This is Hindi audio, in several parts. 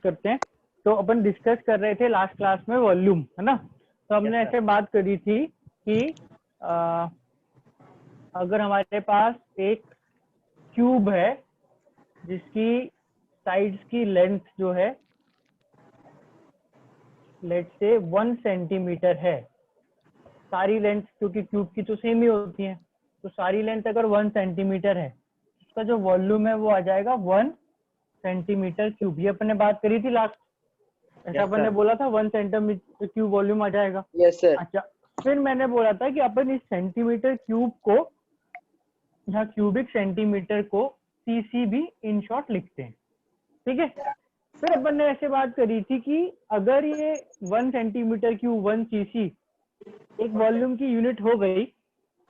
करते हैं। तो अपन डिस्कस कर रहे थे लास्ट क्लास में वॉल्यूम, है ना। तो हमने ऐसे बात करी थी कि अगर हमारे पास एक क्यूब है जिसकी साइड्स की लेंथ जो है लेट से 1 सेंटीमीटर है, सारी लेंथ क्योंकि क्यूब की तो सेम ही होती है, तो सारी लेंथ अगर 1 सेंटीमीटर है, उसका जो वॉल्यूम है वो आ जाएगा 1 सेंटीमीटर क्यूब। ये अपन ने बात करी थी लास्ट, ऐसा अपन ने बोला था 1 सेंटीमीटर क्यूब वॉल्यूम आ जाएगा। Yes sir. अच्छा, फिर मैंने बोला था कि अपन इस सेंटीमीटर क्यूब को, यहाँ क्यूबिक सेंटीमीटर को सीसी भी इन शॉर्ट लिखते हैं, ठीक है। फिर अपन ने ऐसे बात करी थी कि अगर ये 1 सेंटीमीटर क्यूब 1 सीसी एक वॉल्यूम की यूनिट हो गई,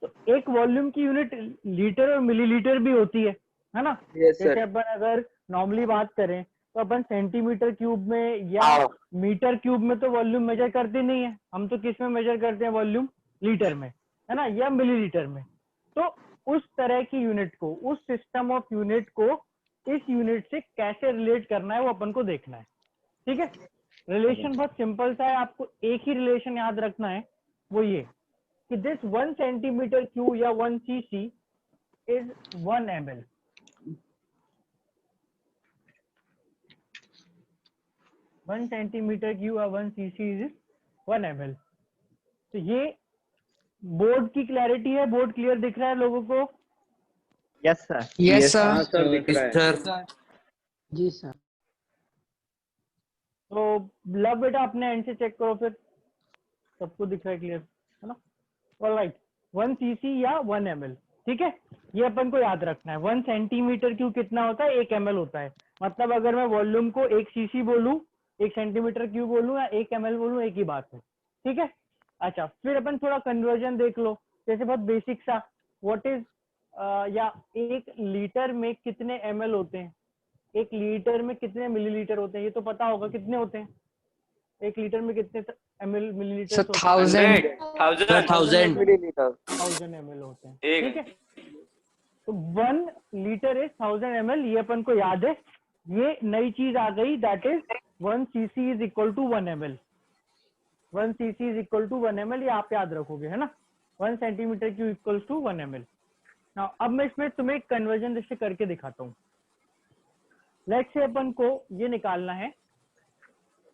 तो एक वॉल्यूम की यूनिट लीटर और मिलीलीटर भी होती है ना। जैसे अपन अगर नॉर्मली बात करें तो अपन सेंटीमीटर क्यूब में या मीटर क्यूब में तो वॉल्यूम मेजर करते नहीं है, हम तो किस में मेजर करते हैं वॉल्यूम, लीटर में, है ना, या मिलीलीटर में। तो उस तरह की यूनिट को, उस सिस्टम ऑफ यूनिट को इस यूनिट से कैसे रिलेट करना है वो अपन को देखना है, ठीक है। रिलेशन बहुत सिंपल सा है, आपको एक ही रिलेशन याद रखना है, वो ये कि दिस 1 सेंटीमीटर क्यूब या 1 cc is 1 ml। 1 centimetre cube या 1 सीसी इज 1 ml। तो ये बोर्ड की क्लैरिटी है, बोर्ड क्लियर दिख रहा है लोगों को? Yes sir. Yes sir. हाँ सर, दिख रहा है। जी सर। तो लव बेटा अपने एंड से चेक करो, फिर सबको दिख रहा है क्लियर, है ना। ऑलराइट, 1 सीसी या 1 ml, ठीक है। ये अपन को याद रखना है। 1 सेंटीमीटर क्यूब कितना होता है, 1 ml होता है। मतलब अगर मैं वॉल्यूम को 1 सीसी बोलूं, 1 सेंटीमीटर क्यूब बोलूं या 1 ml बोलूं, एक ही बात है, ठीक है। अच्छा, फिर अपन थोड़ा कन्वर्जन देख लो, जैसे बहुत बेसिक सा, व्हाट इज या 1 लीटर में कितने ml होते हैं, 1 लीटर में कितने मिलीलीटर होते हैं, ये तो पता होगा कितने होते हैं 1 लीटर में, कितने ml millilitre sir 1000 millilitre 1000 ml होते हैं, ठीक है। तो 1 लीटर इज 1000 ml, ये अपन को याद है। ये नई चीज आ गई, that is 1 cc is equal to 1 ml। 1 cc is equal to 1 ml, ये आप याद रखोगे, है ना। 1 centimetre cube equal to 1 ml। Now अब मैं इसमें तुम्हें एक कन्वर्जन जैसे करके दिखाता हूँ। लेट्स से अपन को ये निकालना है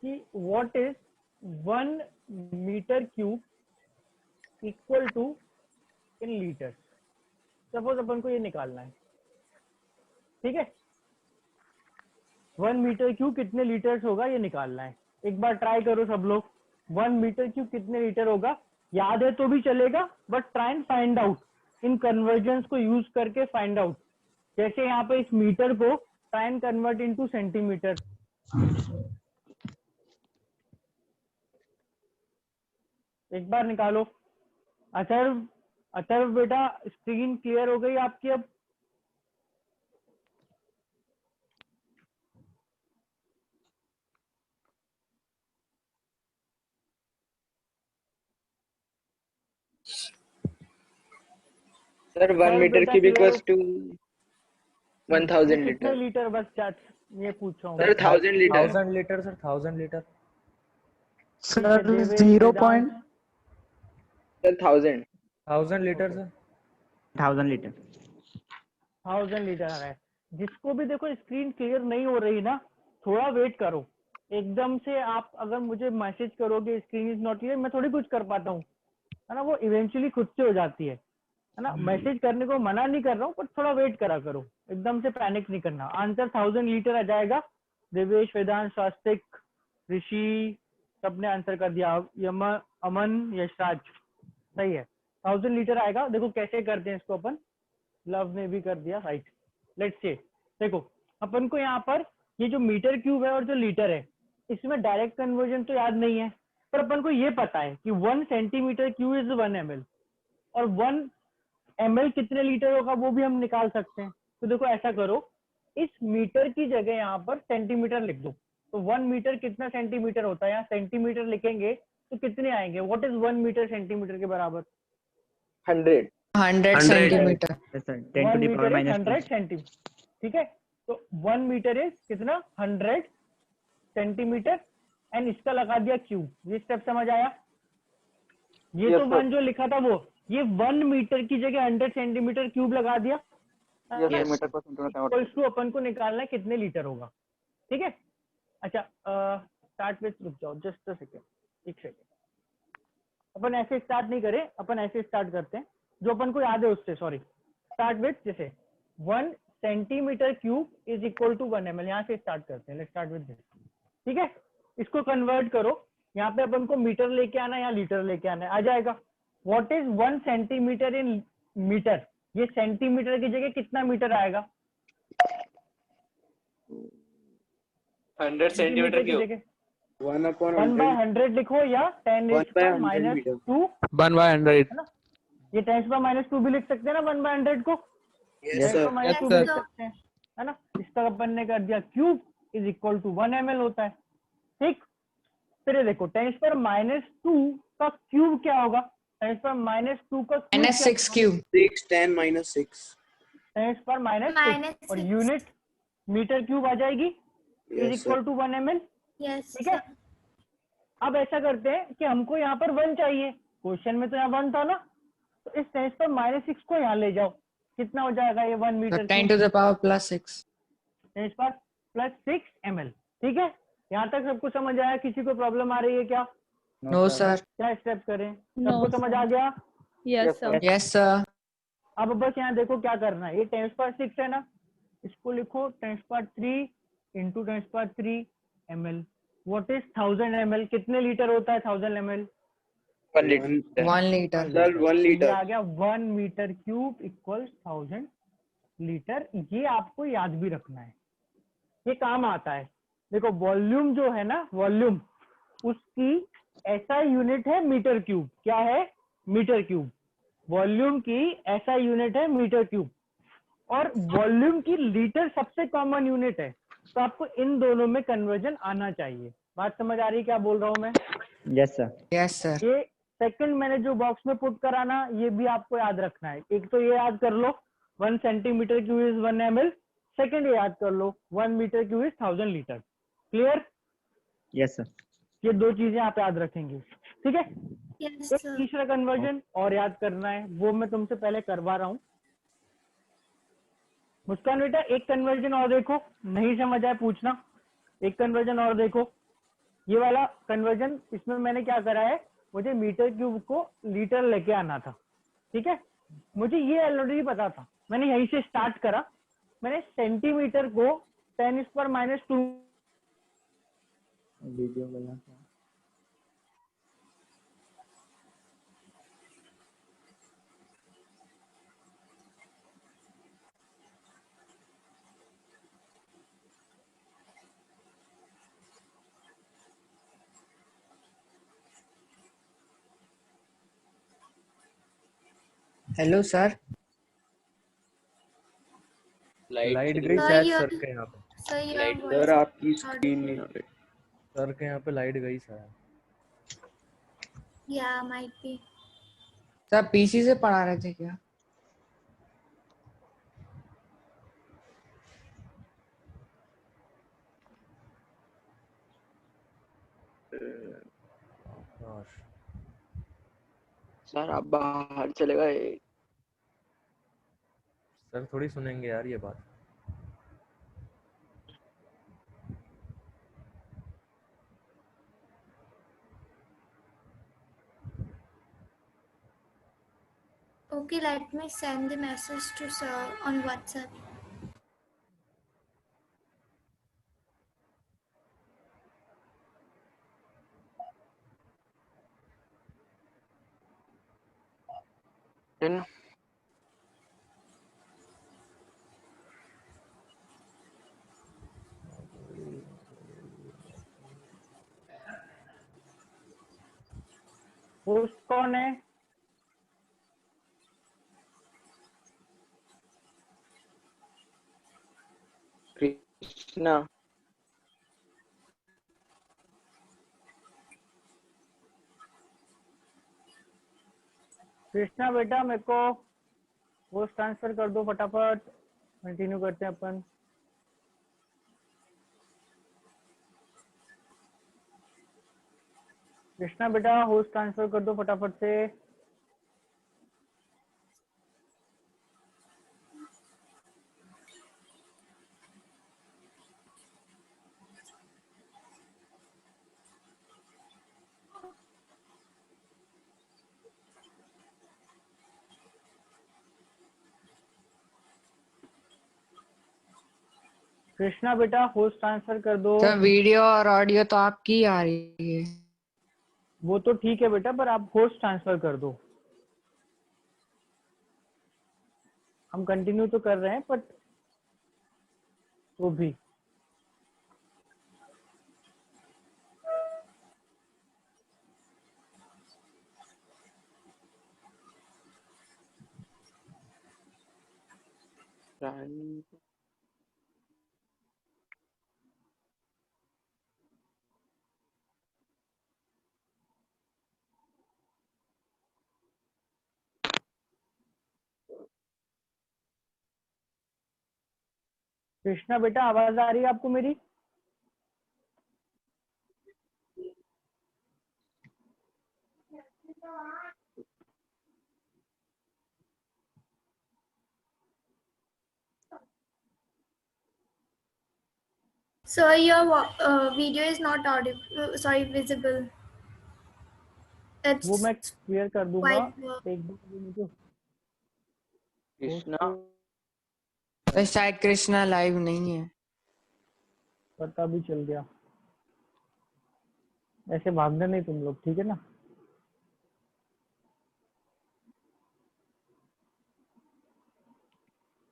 कि what is 1 metre cube equal to in litre. Suppose अपन को ये निकालना है, ठीक है। 1 मीटर क्यूब कितने लीटर्स होगा ये निकालना है। एक बार ट्राई करो सब लोग, 1 मीटर क्यूब कितने लीटर होगा, याद है तो भी चलेगा, but try and find out, in convergence को यूज करके फाइंड आउट। जैसे यहाँ पे इस मीटर को try and convert into centimetre. एक बार निकालो। अथर्व बेटा, स्क्रीन क्लियर हो गई आपकी अब? Sir 1 metre cube equals to 1000 कितने लीटर। लीटर, बस चार्ट ये पूछ रहा हूँ। Sir 1000 litre. 1000 litre sir, 1000 litre sir Devesh, 0. Vedant, sir 1000 1000 litre sir. 1000 litre. 1000 litre आ रहा है। जिसको भी देखो स्क्रीन क्लियर नहीं हो रही ना, थोड़ा वेट करो। एकदम से आप अगर मुझे मैसेज करोगे स्क्रीन इज नॉट क्लियर, मैं थोड़ी कुछ कर पाता हूँ, है ना। वो इवेंचुअली खुद से हो जाती है ना। मैसेज करने को मना नहीं कर रहा हूँ, पर थोड़ा वेट करा करो, एकदम से पैनिक नहीं करना। आंसर 1000 लीटर आ जाएगा। देवेश, वेदांत, स्वास्तिक, ऋषि, सबने आंसर कर दिया। अमन, यशराज, सही है, 1000 लीटर आएगा। देखो कैसे करते हैं इसको अपन, लव ने भी कर दिया, राइट। लेट्स से देखो, अपन को यहाँ पर ये जो मीटर क्यूब है और जो लीटर है, इसमें डायरेक्ट कन्वर्जन तो याद नहीं है, पर अपन को ये पता है कि 1 सेंटीमीटर क्यूब इज 1 ml, और 1 ml कितने लीटर होगा वो भी हम निकाल सकते हैं। तो देखो ऐसा करो, इस मीटर की जगह यहाँ पर सेंटीमीटर लिख दो। तो 1 मीटर कितना सेंटीमीटर होता है, यहाँ सेंटीमीटर लिखेंगे तो कितने आएंगे, व्हाट इज 1 मीटर सेंटीमीटर के बराबर? 100 centimetre. Yes sir, 10 1 to the power metre is minus 100 centimetre, ठीक है। तो 1 मीटर इज कितना, 100 सेंटीमीटर एंड इसका लगा दिया क्यूब। ये स्टेप समझ आया? ये Yes, तो sir. वन जो लिखा था वो, ये 1 मीटर की जगह 100 सेंटीमीटर क्यूब लगा दिया। Yes, Yes. मीटर को सेंटीमीटर कन्वर्ट इक्वल्स टू अपन को निकालना है कितने लीटर होगा। ठीक है, अच्छा स्टार्ट विथ, रुक जाओ जस्ट अ सेकेंड, एक सेकेंड। अपन ऐसे स्टार्ट नहीं करें, अपन ऐसे स्टार्ट करते हैं जो अपन को याद है उससे। सॉरी, स्टार्ट विथ जैसे 1 centimetre cube is equal to 1 ml, यहाँ से स्टार्ट करते हैं। Let's start with this. ठीक है, इसको कन्वर्ट करो, यहाँ पे अपन को मीटर लेके आना है या लीटर लेके आना है, आ जाएगा। What is 1 centimetre in metre? ये सेंटीमीटर की जगह कितना मीटर आएगा? 100 सेंटीमीटर की क्यूब। जगह 1/100 1/100 लिखो या 10⁻⁻² 1/100 मीटर। 1/100. है ना? ये 10⁻² भी लिख सकते हैं ना 1/100 को, Yes, sir. 10⁻² भी लिख सकते हैं, है ना? इसका अपन ने कर दिया cube is equal to 1 ml होता है। ठीक, फिर ये देखो 10⁻² का क्यूब क्या होगा? 10⁻² का क्यूब -6 क्यूब 6 10 minus 6. 10⁻⁶ और यूनिट मीटर क्यूब आ जाएगी is Yes, sir. Equal to 1 ml। Yes. ठीक है, अब ऐसा करते हैं कि हमको यहाँ पर 1 चाहिए, क्वेश्चन में तो यहाँ 1 था ना, तो इस 10⁻⁻6 को यहाँ ले जाओ, कितना हो जाएगा ये 1 metre 10 to the power plus 6 10⁻⁻6 ml। ठीक है, यहाँ तक सबको समझ आया? किसी को प्रॉब्लम आ रही है क्या? no sir क्या स्टेप करें? No, सबको समझ आ गया? Yes, sir. yes sir अब बस यहाँ देखो क्या करना है। ये 10⁻6 है ना, इसको लिखो 10⁻3 into 10⁻3 ml। What is 1000 ml? कितने लीटर होता है 1000 ml? 1 लीटर। 1 liter Sir, 1 ये liter. आ गया 1 मीटर क्यूब इक्वल 1000 लीटर। ये आपको याद भी रखना है, ये काम आता है। देखो वॉल्यूम जो है ना, वॉल्यूम उसकी ऐसा यूनिट है मीटर क्यूब। क्या है? Metre cube. वॉल्यूम की ऐसा यूनिट है मीटर क्यूब, और वॉल्यूम की लीटर सबसे कॉमन यूनिट है। तो आपको इन दोनों में कन्वर्जन आना चाहिए। बात समझ आ रही है क्या बोल रहा हूँ मैं? Yes, sir. yes sir ये सेकंड मैंने जो बॉक्स में पुट कराना, ये भी आपको याद रखना है। एक तो ये याद कर लो 1 centimetre cube is 1 ml। Second ये याद कर लो 1 metre cube is 1000 litre. Clear? Yes, sir. ये दो चीजें आप याद रखेंगे। ठीक है, Yes, एक sir. तीसरा कन्वर्जन और याद करना है, वो मैं तुमसे पहले करवा रहा हूँ। मुस्कान बेटा एक कन्वर्जन और देखो, नहीं समझ आया पूछना। एक कन्वर्जन और देखो, ये वाला कन्वर्जन, इसमें मैंने क्या करा है, मुझे मीटर क्यूब को लीटर लेके आना था। ठीक है, मुझे ये ऑलरेडी पता था, मैंने यहीं से स्टार्ट करा। मैंने सेंटीमीटर को 10⁻²। वीडियो बना था। hello sir लाइट गई Sir, शायद your- सर के यहाँ पे। Sir, your Light. voice Sir, आपकी is स्क्रीन audible. नहीं आ रही. सर के यहाँ पे लाइट गई शायद। Yeah, might be. Sir PC से पढ़ा रहे थे क्या gosh. सर आप बाहर चले गए। सर थोड़ी सुनेंगे यार ये बात। Okay, let me send the message to sir on WhatsApp. Then host कौन है? कृष्णा। कृष्णा बेटा मेरे को होस्ट ट्रांसफर कर दो फटाफट, कंटिन्यू करते हैं अपन। कृष्णा बेटा होस्ट ट्रांसफर कर दो फटाफट से। कृष्णा बेटा होस्ट ट्रांसफर कर दो। सर वीडियो और ऑडियो तो आपकी आ रही है। वो तो ठीक है बेटा, पर आप होस्ट ट्रांसफर कर दो। हम कंटिन्यू तो कर रहे हैं, बट वो भी कृष्णा बेटा आवाज आ रही है आपको मेरी? Sir, your video is not audible. Sorry, visible. वो मैं It's क्लियर कर दूंगा। quite. एक बार अभी मुझे कृष्णा तो शायद कृष्णा लाइव नहीं है। पता भी चल गया। ऐसे भागना नहीं तुम लोग, ठीक है ना?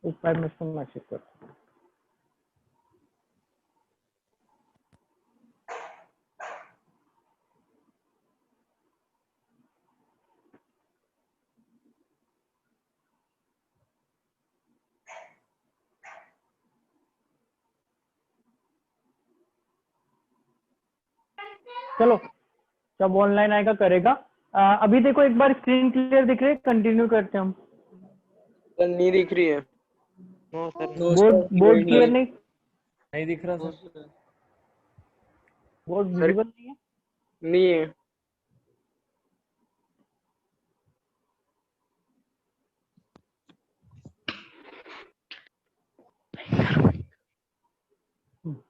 एक 5 मिनट में मैसेज कर। चलो, जब ऑनलाइन आएगा करेगा। अभी देखो एक बार स्क्रीन क्लियर दिख रही है, कंटिन्यू करते हैं हम। सर नहीं दिख रही है। नो सर बोर्ड क्लियर नहीं, नहीं दिख रहा सर। बोर्ड विजिबल नहीं है। नहीं है।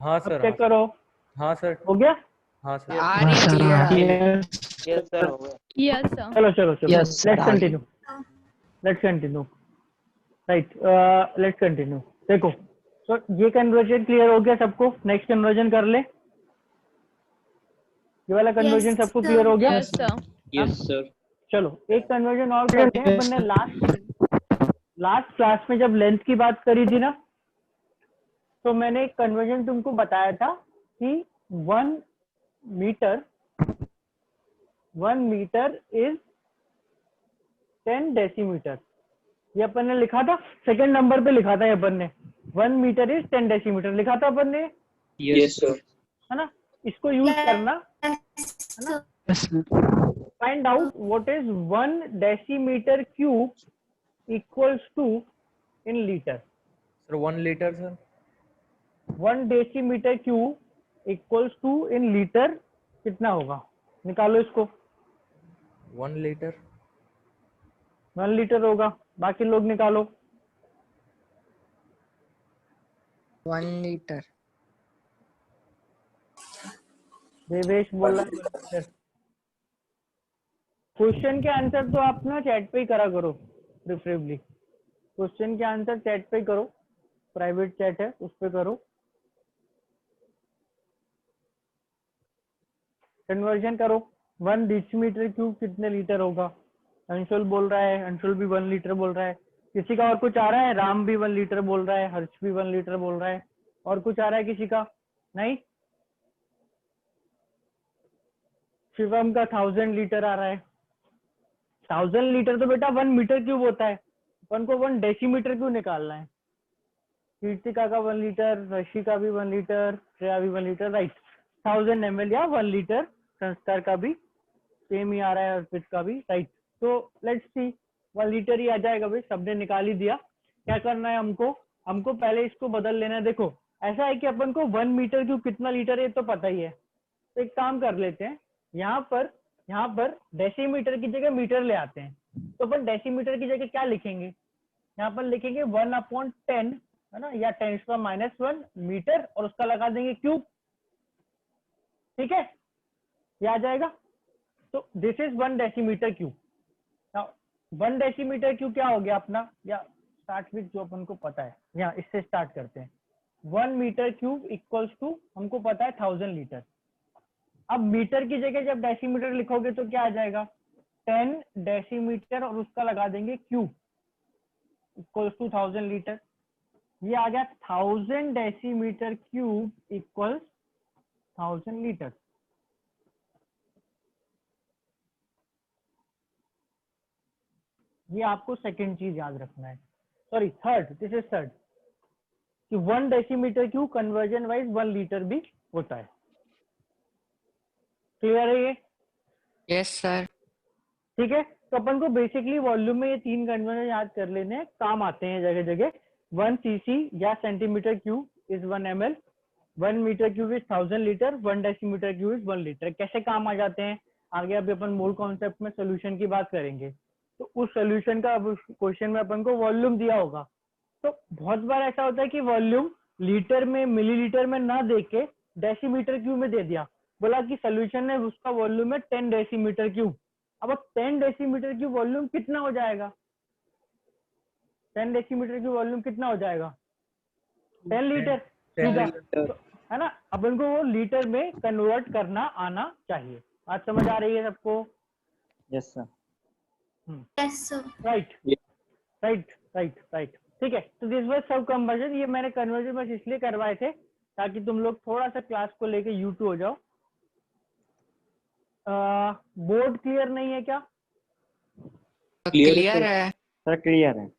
हाँ अब सर। चेक करो, हाँ सर। हो गया? हाँ सर। आ रही है क्लियर। यस सर हो गया। Yes, sir. चलो चलो चलो, Yes, sir, लेट्स आ गई। Continue, let's continue. Right, let's continue. देखो, तो ये कन्वर्जन क्लियर हो गया सबको? नेक्स्ट कन्वर्जन कर ले। ये वाला कन्वर्जन Yes, सबको sir. क्लियर हो गया? Yes, sir. Yes sir. चलो एक कन्वर्जन और करते हैं। अपन ने लास्ट क्लास में जब लेंथ की बात करी थी ना, तो मैंने एक कन्वर्जन तुमको बताया था कि 1 मीटर इज 10 डेसीमीटर। ये अपन ने लिखा था, सेकंड नंबर पे लिखा था ये अपन ने। 1 मीटर इज 10 डेसीमीटर लिखा था अपन ने, यस सर। है ना? इसको यूज करना, Yes, sir. Find out what is 1 decimetre cube equals to in litre. Sir 1 litre sir. 1 decimetre cube equals to in litre कितना होगा? निकालो इसको। 1 लीटर 1 लीटर होगा, बाकी लोग निकालो। 1 लीटर। देवेश बोल रहा है 1 लीटर। क्वेश्चन के आंसर तो आप ना चैट पे ही करा करो, प्रेफरेबली। क्वेश्चन के आंसर चैट पे ही करो, प्राइवेट चैट है उस पे करो। कन्वर्जन करो। 1 डेसीमीटर क्यूब कितने लीटर होगा? अंशुल बोल रहा है, अंशुल भी 1 लीटर बोल रहा है। किसी का और कुछ आ रहा है? राम भी 1 लीटर बोल रहा है, हर्ष भी 1 लीटर बोल रहा है। और कुछ आ रहा है किसी का? नहीं? शिवम का 1000 लीटर आ रहा है। 1000 लीटर तो बेटा 1 मीटर क्यूब होता है, अपन को 1 डेसीमीटर क्यों निकालना है? कीर्तिका का 1 लीटर, ऋषि का भी 1 लीटर, श्रेया भी 1 लीटर, राइट। 1000 ml या 1 लीटर। संस्कार का भी सेम ही आ रहा है, अर्पित का भी, राइट। तो लेट्स सी, 1 लीटर ही आ जाएगा भाई, सबने निकाल ही दिया। क्या करना है हमको? हमको पहले इसको बदल लेना है। देखो ऐसा है कि अपन को 1 मीटर क्यूब कितना लीटर है तो पता ही है, तो एक काम कर लेते हैं। यहाँ पर यहाँ पर डेसीमीटर की जगह मीटर ले आते हैं, तो अपन डेसीमीटर की जगह क्या लिखेंगे, यहाँ पर लिखेंगे 1/10, है ना, या 10⁻⁻1 मीटर, और उसका लगा देंगे क्यूब। ठीक है, ये आ जाएगा। तो this is 1 decimetre cube. 1 decimetre cube क्या हो गया अपना, या स्टार्ट विथ जो अपन को पता है, यहाँ इससे स्टार्ट करते हैं। 1 मीटर क्यूब इक्वल्स टू, हमको पता है 1000 लीटर। अब मीटर की जगह जब डेसीमीटर लिखोगे तो क्या आ जाएगा, 10 डेसीमीटर और उसका लगा देंगे क्यूब इक्वल्स टू 1000 लीटर। ये आ गया 1000 डेसीमीटर क्यूब इक्वल्स 1000 लीटर। ये आपको सेकंड चीज याद रखना है, sorry third, this is third, कि 1 decimetre cube conversion wise 1 litre भी होता है। क्लियर है ये? Yes sir. ठीक है, तो अपन को बेसिकली वॉल्यूम में ये 3 कन्वर्जन याद कर लेने हैं, काम आते हैं जगह जगह। 1 cc या centimetre cube is 1 ml, 1 metre cube is 1000 litre, 1 decimetre cube is 1 litre. कैसे काम आ जाते हैं आगे अभी अपन मोल कॉन्सेप्ट में सोल्यूशन की बात करेंगे। तो उस सोल्यूशन का क्वेश्चन में अपन को वॉल्यूम दिया होगा, तो बहुत बार ऐसा होता है कि वॉल्यूम लीटर में मिलीलीटर में ना देके डेसीमीटर क्यूब में दे दिया, बोला कि सोल्यूशन में उसका वॉल्यूम है 10 डेसीमीटर क्यूब। अब 10 डेसीमीटर क्यूब वॉल्यूम कितना हो जाएगा, 10 डेसीमीटर क्यूब वॉल्यूम कितना हो जाएगा, 10 लीटर। 10 सीधा, लीटर। तो, है ना, अपन को वो लीटर में कन्वर्ट करना आना चाहिए। बात समझ आ रही है सबको? Yes, sir. Yes, sir. Right right right right. ठीक है, तो दिस वाज सब कन्वर्जन। ये मैंने कन्वर्जन बस इसलिए करवाए थे ताकि तुम लोग थोड़ा सा क्लास को लेके U2 हो जाओ। बोर्ड क्लियर नहीं है क्या? क्लियर है। Sir, clear है।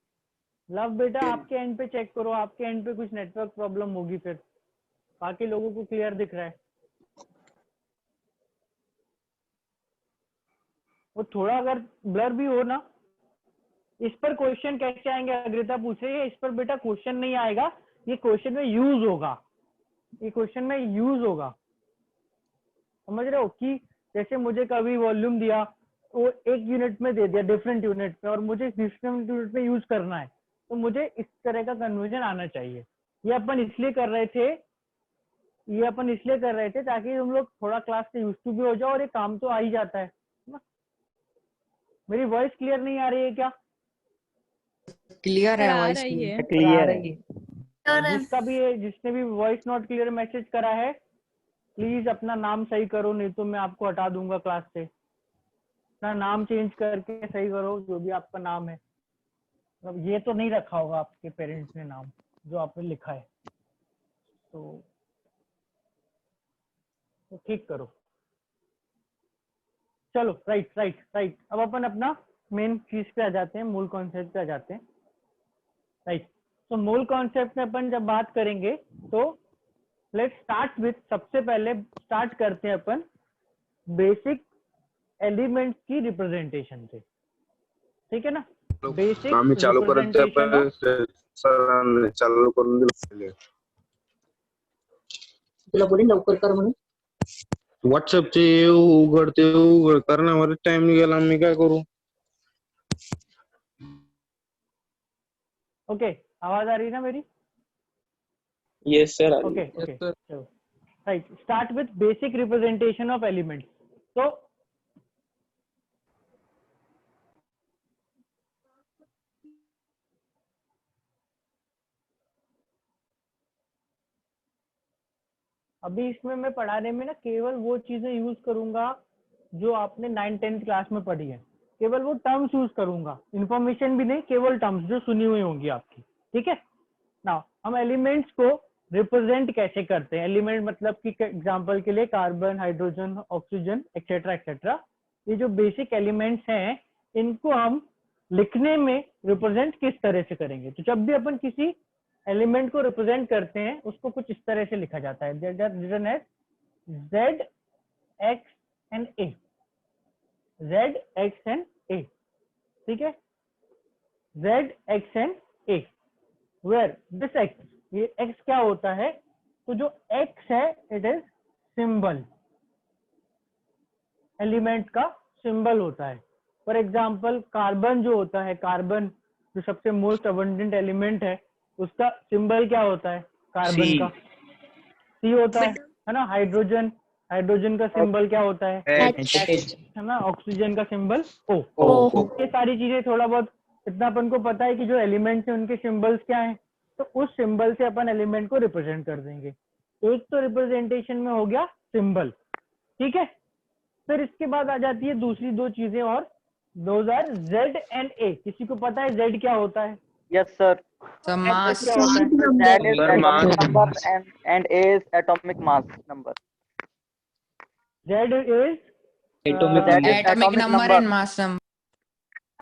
लव बेटा आपके एंड पे चेक करो, आपके एंड पे कुछ नेटवर्क प्रॉब्लम होगी, फिर बाकी लोगों को क्लियर दिख रहा है। वो थोड़ा अगर ब्लर भी हो ना, इस पर क्वेश्चन कैसे आएंगे, अग्रिता पूछ रही है। इस पर बेटा क्वेश्चन नहीं आएगा, ये क्वेश्चन में यूज होगा, ये क्वेश्चन में यूज होगा। समझ रहे हो कि जैसे मुझे कभी वॉल्यूम दिया, वो एक यूनिट में दे दिया, डिफरेंट यूनिट में, और मुझे डिफरेंट यूनिट में यूज करना है, तो मुझे इस तरह का कन्वर्जन आना चाहिए। ये अपन इसलिए कर रहे थे, ये अपन इसलिए कर रहे थे ताकि तुम लोग थोड़ा क्लास से यूज टू भी हो जाओ, और ये काम तो आ ही जाता है ना। मेरी वॉइस क्लियर नहीं आ रही है क्या? क्लियर है आ वॉइस। रही है। Clear है। जिसका भी है, जिसने भी वॉइस नॉट क्लियर मैसेज करा है, प्लीज अपना नाम सही करो, नहीं तो मैं आपको हटा दूंगा क्लास से। अपना नाम चेंज करके सही करो, जो भी आपका नाम है। मतलब ये तो नहीं रखा होगा आपके पेरेंट्स ने नाम जो आपने लिखा है, तो ठीक करो। चलो राइट राइट राइट, अब अपन अपना मेन चीज पे आ जाते हैं, मूल कॉन्सेप्ट पे आ जाते हैं। राइट, तो मूल कॉन्सेप्ट में अपन जब बात करेंगे तो लेट्स स्टार्ट विथ, सबसे पहले स्टार्ट करते हैं अपन बेसिक एलिमेंट्स की रिप्रेजेंटेशन से। ठीक है ना, बेसिक आम्ही चालू करायचं रिप्रेजेंटेशन सरांनी चालू करून दिलं तुला बोली लवकर कर म्हणून. व्हॉट्सअपचे उघड ते उघड करण्यावर टाइम गेला, मी काय करू? ओके, आवाज आ रही है ना मेरी? Yes, sir. ओके ओके, चलो right, start with basic representation of elements. तो अभी इसमें मैं पढ़ाने में ना केवल वो चीजें यूज करूंगा जो आपने 9th-10th क्लास में पढ़ी है, केवल वो टर्म्स यूज करूंगा, इंफॉर्मेशन भी नहीं, केवल टर्म्स जो सुनी हुई होंगी आपकी। ठीक है ना, हम एलिमेंट्स को रिप्रेजेंट कैसे करते हैं। एलिमेंट मतलब कि एग्जांपल के लिए carbon, hydrogen, oxygen etcetera etcetera, ये जो बेसिक एलिमेंट्स हैं, इनको हम लिखने में रिप्रेजेंट किस तरह से करेंगे। तो जब भी अपन किसी एलिमेंट को रिप्रेजेंट करते हैं, उसको कुछ इस तरह से लिखा जाता है, written as Z, X and A, Z, X and A। ठीक है, Z, X and A, where this X, ये X क्या होता है, तो जो X है इट इज सिंबल, एलिमेंट का सिंबल होता है। फॉर एग्जाम्पल कार्बन जो होता है, कार्बन जो सबसे मोस्ट अबंडेंट एलिमेंट है, उसका सिंबल क्या होता है कार्बन का? सी होता है ना। हाइड्रोजन, हाइड्रोजन का सिंबल क्या होता है? है ना। ऑक्सीजन का सिंबल O। ये सारी चीजें थोड़ा बहुत इतना अपन को पता है कि जो एलिमेंट्स हैं उनके सिंबल्स क्या हैं, तो उस सिंबल से अपन एलिमेंट को रिप्रेजेंट कर देंगे। एक तो रिप्रेजेंटेशन में हो गया सिंबल, ठीक है। फिर इसके बाद आ जाती है दूसरी दो चीजें और, those are Z and A। किसी को पता है Z क्या होता है? Yes, sir. So mass. क्या होता है? That is Sir, atomic mass. number and A is atomic mass number. Z is Atomic That number. is Atomic number and mass number.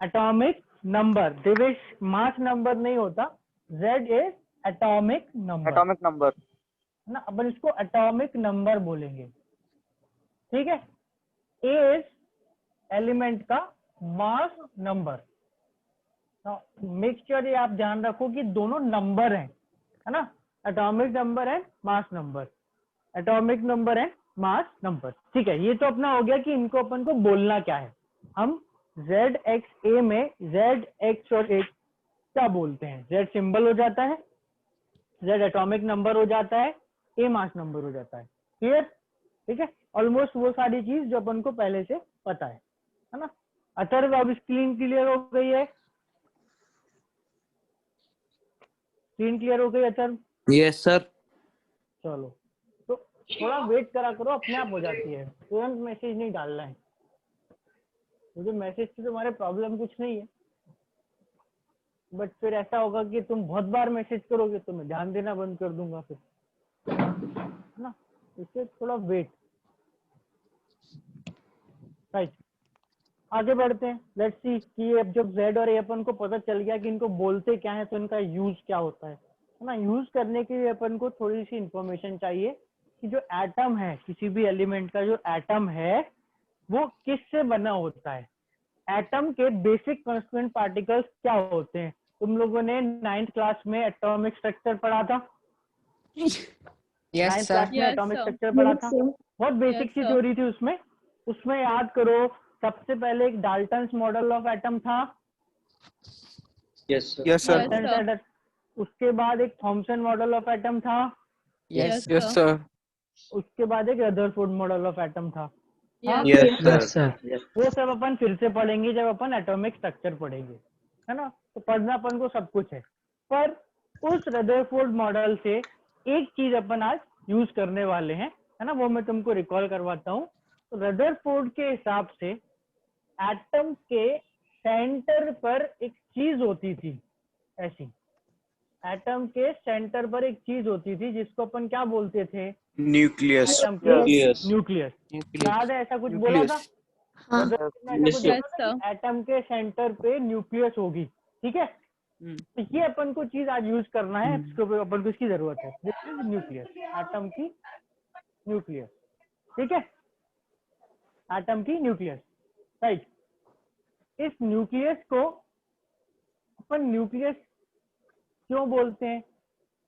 Atomic number. Devesh, mass number नहीं होता, Z is atomic number, atomic number. है ना। अपन इसको एटॉमिक नंबर बोलेंगे, ठीक है। A इज एलिमेंट का मास नंबर। मेक श्योर ये आप ध्यान रखो कि दोनों नंबर हैं, है ना। Atomic number and mass number, atomic number and mass number, ठीक है। ये तो अपना हो गया कि इनको अपन को बोलना क्या है। हम ZXA में Z, X और A क्या बोलते हैं? Z सिंबल हो जाता है, Z एटॉमिक नंबर हो जाता है, A मास नंबर हो जाता है। क्लियर? ठीक है। ऑलमोस्ट वो सारी चीज जो अपन को पहले से पता है ना। अथर्व, अब स्क्रीन क्लियर हो गई है? स्क्रीन क्लियर हो गई अथर्व? Yes, sir. चलो, तो थोड़ा वेट करा करो, अपने आप हो जाती है, तुरंत मैसेज नहीं डालना है। मुझे मैसेज से तुम्हारे प्रॉब्लम कुछ नहीं है, बट फिर ऐसा होगा कि तुम बहुत बार मैसेज करोगे तो मैं ध्यान देना बंद कर दूंगा फिर, है ना। इससे थोड़ा वेट। राइट, आगे बढ़ते हैं। लेट्स सी कि अब जब Z और A अपन को पता चल गया कि इनको बोलते क्या है, तो इनका यूज क्या होता है ना। यूज करने के लिए अपन को थोड़ी सी इंफॉर्मेशन चाहिए कि जो एटम है, किसी भी एलिमेंट का जो एटम है वो किससे बना होता है। एटम के बेसिक कॉन्स्टिट्यूएंट पार्टिकल्स क्या होते हैं? तुम लोगों ने 9th क्लास में एटॉमिक स्ट्रक्चर पढ़ा था? Yes, 9th sir. क्लास में Yes, एटॉमिक sir. स्ट्रक्चर पढ़ा था। बहुत बेसिक Yes, सी sir. थ्योरी थी उसमें। उसमें याद करो, सबसे पहले एक डाल्टन्स मॉडल ऑफ एटम था। Yes, sir. Yes, sir. Dalton's atom, उसके बाद एक थॉमसन मॉडल ऑफ एटम था, Yes. Yes, sir. उसके बाद एक रदरफोर्ड मॉडल ऑफ एटम था। Yes. Yes, sir. वो सब अपन फिर से पढ़ेंगे जब अपन एटॉमिक स्ट्रक्चर पढ़ेंगे, है ना। तो पढ़ना अपन को सब कुछ है, पर उस रदरफोर्ड मॉडल से एक चीज अपन आज यूज करने वाले हैं, है ना। वो मैं तुमको रिकॉल करवाता हूँ। तो रदरफोर्ड के हिसाब से एटम के सेंटर पर एक चीज होती थी, ऐसी एटम के सेंटर पर एक चीज होती थी जिसको अपन क्या बोलते थे? न्यूक्लियस एटम के Nucleus. न्यूक्लियस। याद है ऐसा कुछ बोला था? हाँ रदरफोर्ड ने ऐसा कुछ Yes, बोला था कि एटम के सेंटर पे न्यूक्लियस होगी, ठीक है। तो ये अपन को चीज आज यूज करना है, इसको अपन को इसकी जरूरत है। दिस इज न्यूक्लियस, एटम की न्यूक्लियस, ठीक है। एटम की न्यूक्लियस, राइट। इस न्यूक्लियस को अपन न्यूक्लियस क्यों बोलते हैं,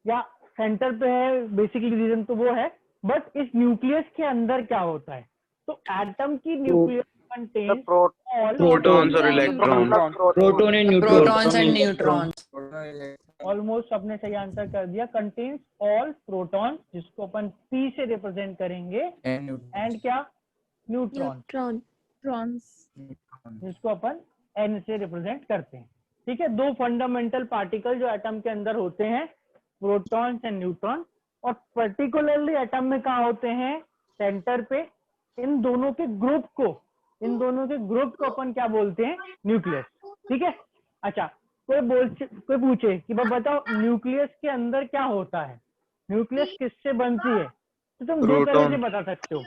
या सेंटर पे है, बेसिकली रीजन तो वो है, बट इस न्यूक्लियस के अंदर क्या होता है? तो एटम की nucleus contains all Protons or electrons. Proton and neutron. Protons and neutrons. Almost आपने सही आंसर कर दिया। कंटेन्स ऑल प्रोटॉन, जिसको अपन P से रिप्रेजेंट करेंगे, एंड क्या? न्यूट्रॉन, न्यूट्रॉन जिसको अपन N से रिप्रेजेंट करते हैं, ठीक है। दो फंडामेंटल पार्टिकल जो एटम के अंदर होते हैं, प्रोटॉन्स एंड न्यूट्रॉन, और पर्टिकुलरली एटम में कहाँ होते हैं? सेंटर पे। इन दोनों के ग्रुप को अपन क्या बोलते हैं? न्यूक्लियस, ठीक है। अच्छा, कोई पूछे कि बताओ न्यूक्लियस के अंदर क्या होता है, न्यूक्लियस किससे बनती है, तो तुम दो तरह से बता सकते हो,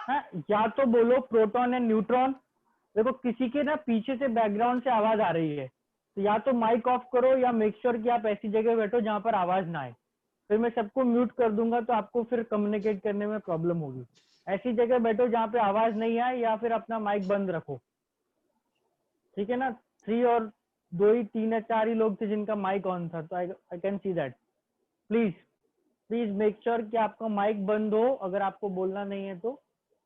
हाँ। या तो बोलो प्रोटॉन एंड न्यूट्रॉन। देखो किसी के ना पीछे से बैकग्राउंड से आवाज आ रही है, तो या तो माइक ऑफ करो या मेक श्योर कि आप ऐसी जगह बैठो जहां पर आवाज ना आए। फिर मैं सबको म्यूट कर दूंगा तो आपको फिर कम्युनिकेट करने में प्रॉब्लम होगी। ऐसी जगह बैठो जहां पे आवाज नहीं आए, या फिर अपना माइक बंद रखो, ठीक है ना। 3 और 2 ही 3 या 4 ही लोग थे जिनका माइक ऑन था, तो I can see that. Please make sure कि आपका माइक बंद हो, अगर आपको बोलना नहीं है तो,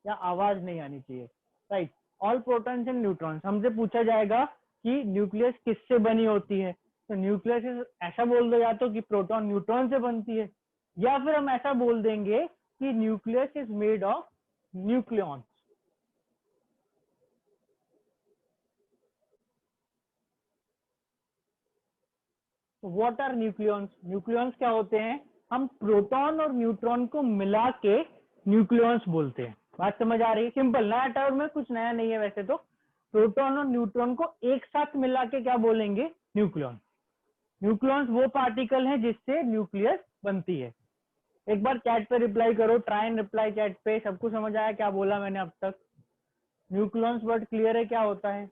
या आवाज नहीं आनी चाहिए, right, all protons and neutrons. हमसे पूछा जाएगा कि न्यूक्लियस किससे बनी होती है, तो न्यूक्लियस ऐसा बोल दो या तो कि प्रोटॉन न्यूट्रॉन से बनती है, या फिर हम ऐसा बोल देंगे कि nucleus is made of nucleons. What are nucleons? Nucleons क्या होते हैं? हम प्रोटॉन और न्यूट्रॉन को मिला के न्यूक्लियॉन्स बोलते हैं। बात समझ आ रही है? सिंपल, नया टर्म में कुछ नया नहीं है वैसे तो। प्रोटॉन और न्यूट्रॉन को एक साथ मिला के क्या बोलेंगे? न्यूक्लियॉन। न्यूक्लियॉन्स वो पार्टिकल है जिससे न्यूक्लियस बनती है। एक बार चैट पे रिप्लाई करो, ट्राई एंड रिप्लाई चैट पे। सबको समझ आया क्या बोला मैंने अब तक? न्यूक्लियॉन्स वर्ड क्लियर है क्या होता है?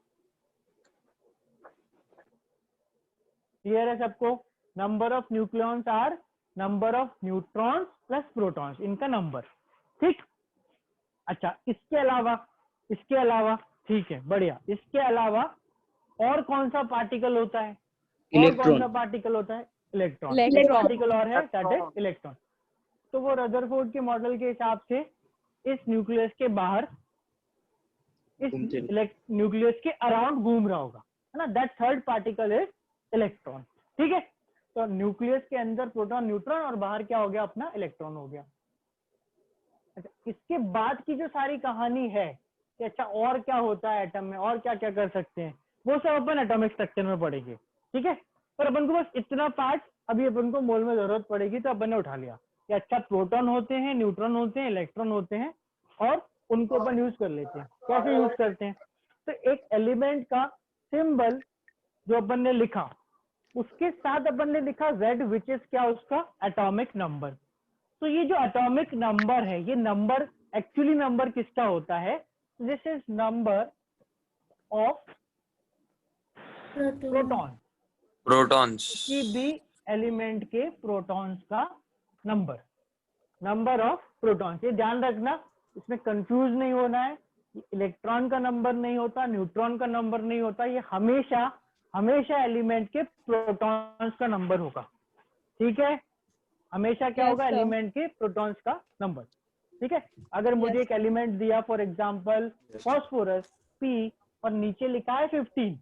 क्लियर है सबको? Number of nucleons are number of neutrons plus protons, इनका नंबर। ठीक, अच्छा इसके अलावा ठीक है, बढ़िया। इसके अलावा और कौन सा पार्टिकल होता है? और कौन सा पार्टिकल होता है? इलेक्ट्रॉन। एक पार्टिकल और है, दैट इज इलेक्ट्रॉन। तो वो रदरफोर्ड के मॉडल के हिसाब से इस न्यूक्लियस के बाहर, इस न्यूक्लियस के अराउंड घूम रहा होगा, है ना? That third particle is electron. ठीक है, तो न्यूक्लियस के अंदर प्रोटॉन न्यूट्रॉन और बाहर क्या हो गया? अपना इलेक्ट्रॉन हो गया। अच्छा, इसके बाद की जो सारी कहानी है कि अच्छा और क्या होता है एटम में, और क्या क्या कर सकते हैं, वो सब अपन एटॉमिक स्ट्रक्चर में पढ़ेंगे। ठीक है, पर अपन को बस इतना पार्ट अभी अपन को मोल में जरूरत पड़ेगी, तो अपन ने उठा लिया कि अच्छा प्रोटॉन होते हैं, न्यूट्रॉन होते हैं, इलेक्ट्रॉन होते हैं, और उनको अपन यूज कर लेते हैं। कैसे यूज करते हैं? तो एक एलिमेंट का सिंबल जो अपन ने लिखा, उसके साथ अपन ने लिखा Z, विच इज क्या? उसका एटॉमिक नंबर। तो ये जो एटॉमिक नंबर है, ये नंबर एक्चुअली नंबर किसका होता है? This is number of proton. Protons. किसी भी एलिमेंट के प्रोटॉन्स का नंबर ऑफ प्रोटॉन्स। ये ध्यान रखना, इसमें कंफ्यूज नहीं होना है। इलेक्ट्रॉन का नंबर नहीं होता, न्यूट्रॉन का नंबर नहीं होता, ये हमेशा एलिमेंट के प्रोटॉन्स का नंबर होगा। ठीक है, हमेशा क्या होगा? एलिमेंट के प्रोटॉन्स का नंबर। ठीक है, अगर मुझे एक एलिमेंट दिया, फॉर एग्जांपल फास्फोरस P, और नीचे लिखा है 15,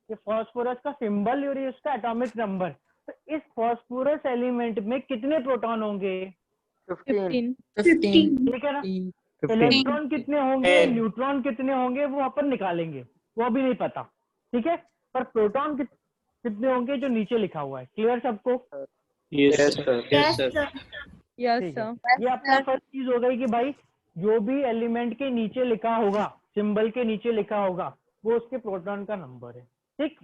ये फास्फोरस का सिंबल और उसका एटॉमिक नंबर, तो इस फास्फोरस एलिमेंट में कितने प्रोटॉन होंगे? 15। 15 ठीक है ना? इलेक्ट्रॉन कितने होंगे, न्यूट्रॉन कितने होंगे, वो अपन निकालेंगे, वो अभी नहीं पता। ठीक है, पर प्रोटॉन कितने होंगे जो नीचे लिखा हुआ है। क्लियर सबको? Yes sir. Yes, sir. ठीक है, ये अपना फर्स्ट चीज हो गई कि भाई जो भी एलिमेंट के नीचे लिखा होगा, सिंबल के नीचे लिखा होगा, वो उसके प्रोटॉन का नंबर है। ठीक,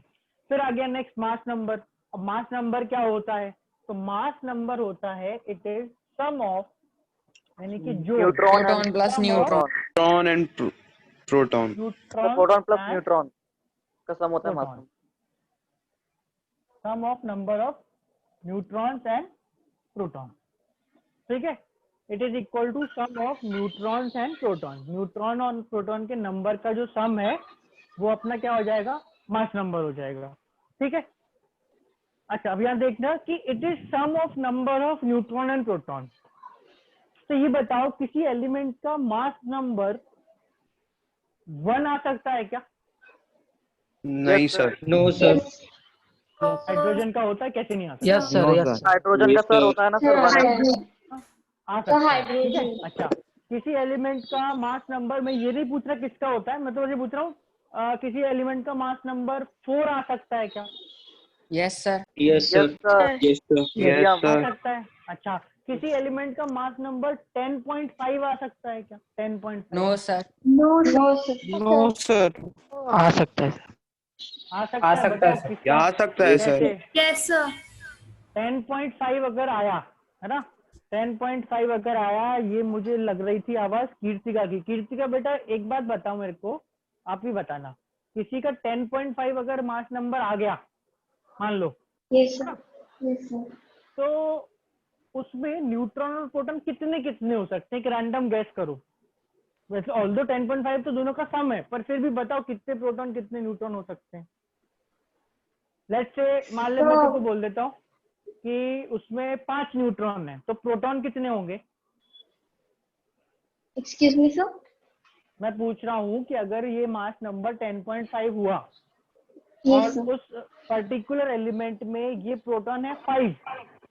फिर आ गया नेक्स्ट मास नंबर। अब मास नंबर क्या होता है? तो मास नंबर होता है, इट इज सम ऑफ, यानी कि जो proton plus neutron. Proton and proton. Proton plus neutron का सम होता है mass number. Sum of number of neutrons and proton. ठीक है, it is equal to sum of neutrons and proton. Neutron और प्रोटॉन के नंबर का जो सम है, वो अपना क्या हो जाएगा? मास नंबर हो जाएगा। ठीक है, अच्छा अब यहाँ देखना कि it is sum of number of neutron and proton. तो ये बताओ, किसी एलिमेंट का मास नंबर 1 आ सकता है क्या? नहीं सर। No sir. हाइड्रोजन का होता है, कैसे नहीं आ सकता? यस सर, यस हाइड्रोजन का सर होता है ना सर, 1 आ सकता है। ठीक है, अच्छा किसी एलिमेंट का मास नंबर, मैं ये नहीं पूछ रहा किसका होता है, मैं तो ये पूछ रहा हूँ किसी एलिमेंट का मास नंबर 4 आ सकता है क्या? Yes sir. Yes sir. Yes sir. Yes आ सर। सकता है। अच्छा, किसी एलिमेंट का मास नंबर 10.5 आ सकता है क्या? 10.5 नो सर। No sir. आ सकता है सर। आ सकता है। बताओ किसका? क्या आ सकता है सर? कैसे? Yes, sir. 10.5 अगर आया है ना, 10.5 अगर आया, ये मुझे लग रही थी आवाज कीर्तिका की। कीर्तिका बेटा एक बात बताओ मेरे को, आप ही बताना, किसी का 10.5 अगर मास नंबर आ गया मान लो, Yes, sir. Yes, sir. तो उसमें न्यूट्रॉन और प्रोटॉन कितने कितने हो सकते हैं? कि रैंडम गैस करो। वैसे ऑल्दो 10.5 तो दोनों का सम है, पर फिर भी बताओ कितने प्रोटॉन कितने न्यूट्रॉन हो सकते हैं? लेट्स से मान ले, मैं तुमको बोल देता हूँ कि उसमें 5 न्यूट्रॉन है, तो प्रोटॉन कितने होंगे? Excuse me, sir. मैं पूछ रहा हूँ कि अगर ये मास नंबर 10.5 हुआ Yes, और sir. उस पर्टिकुलर एलिमेंट में ये प्रोटॉन है 5,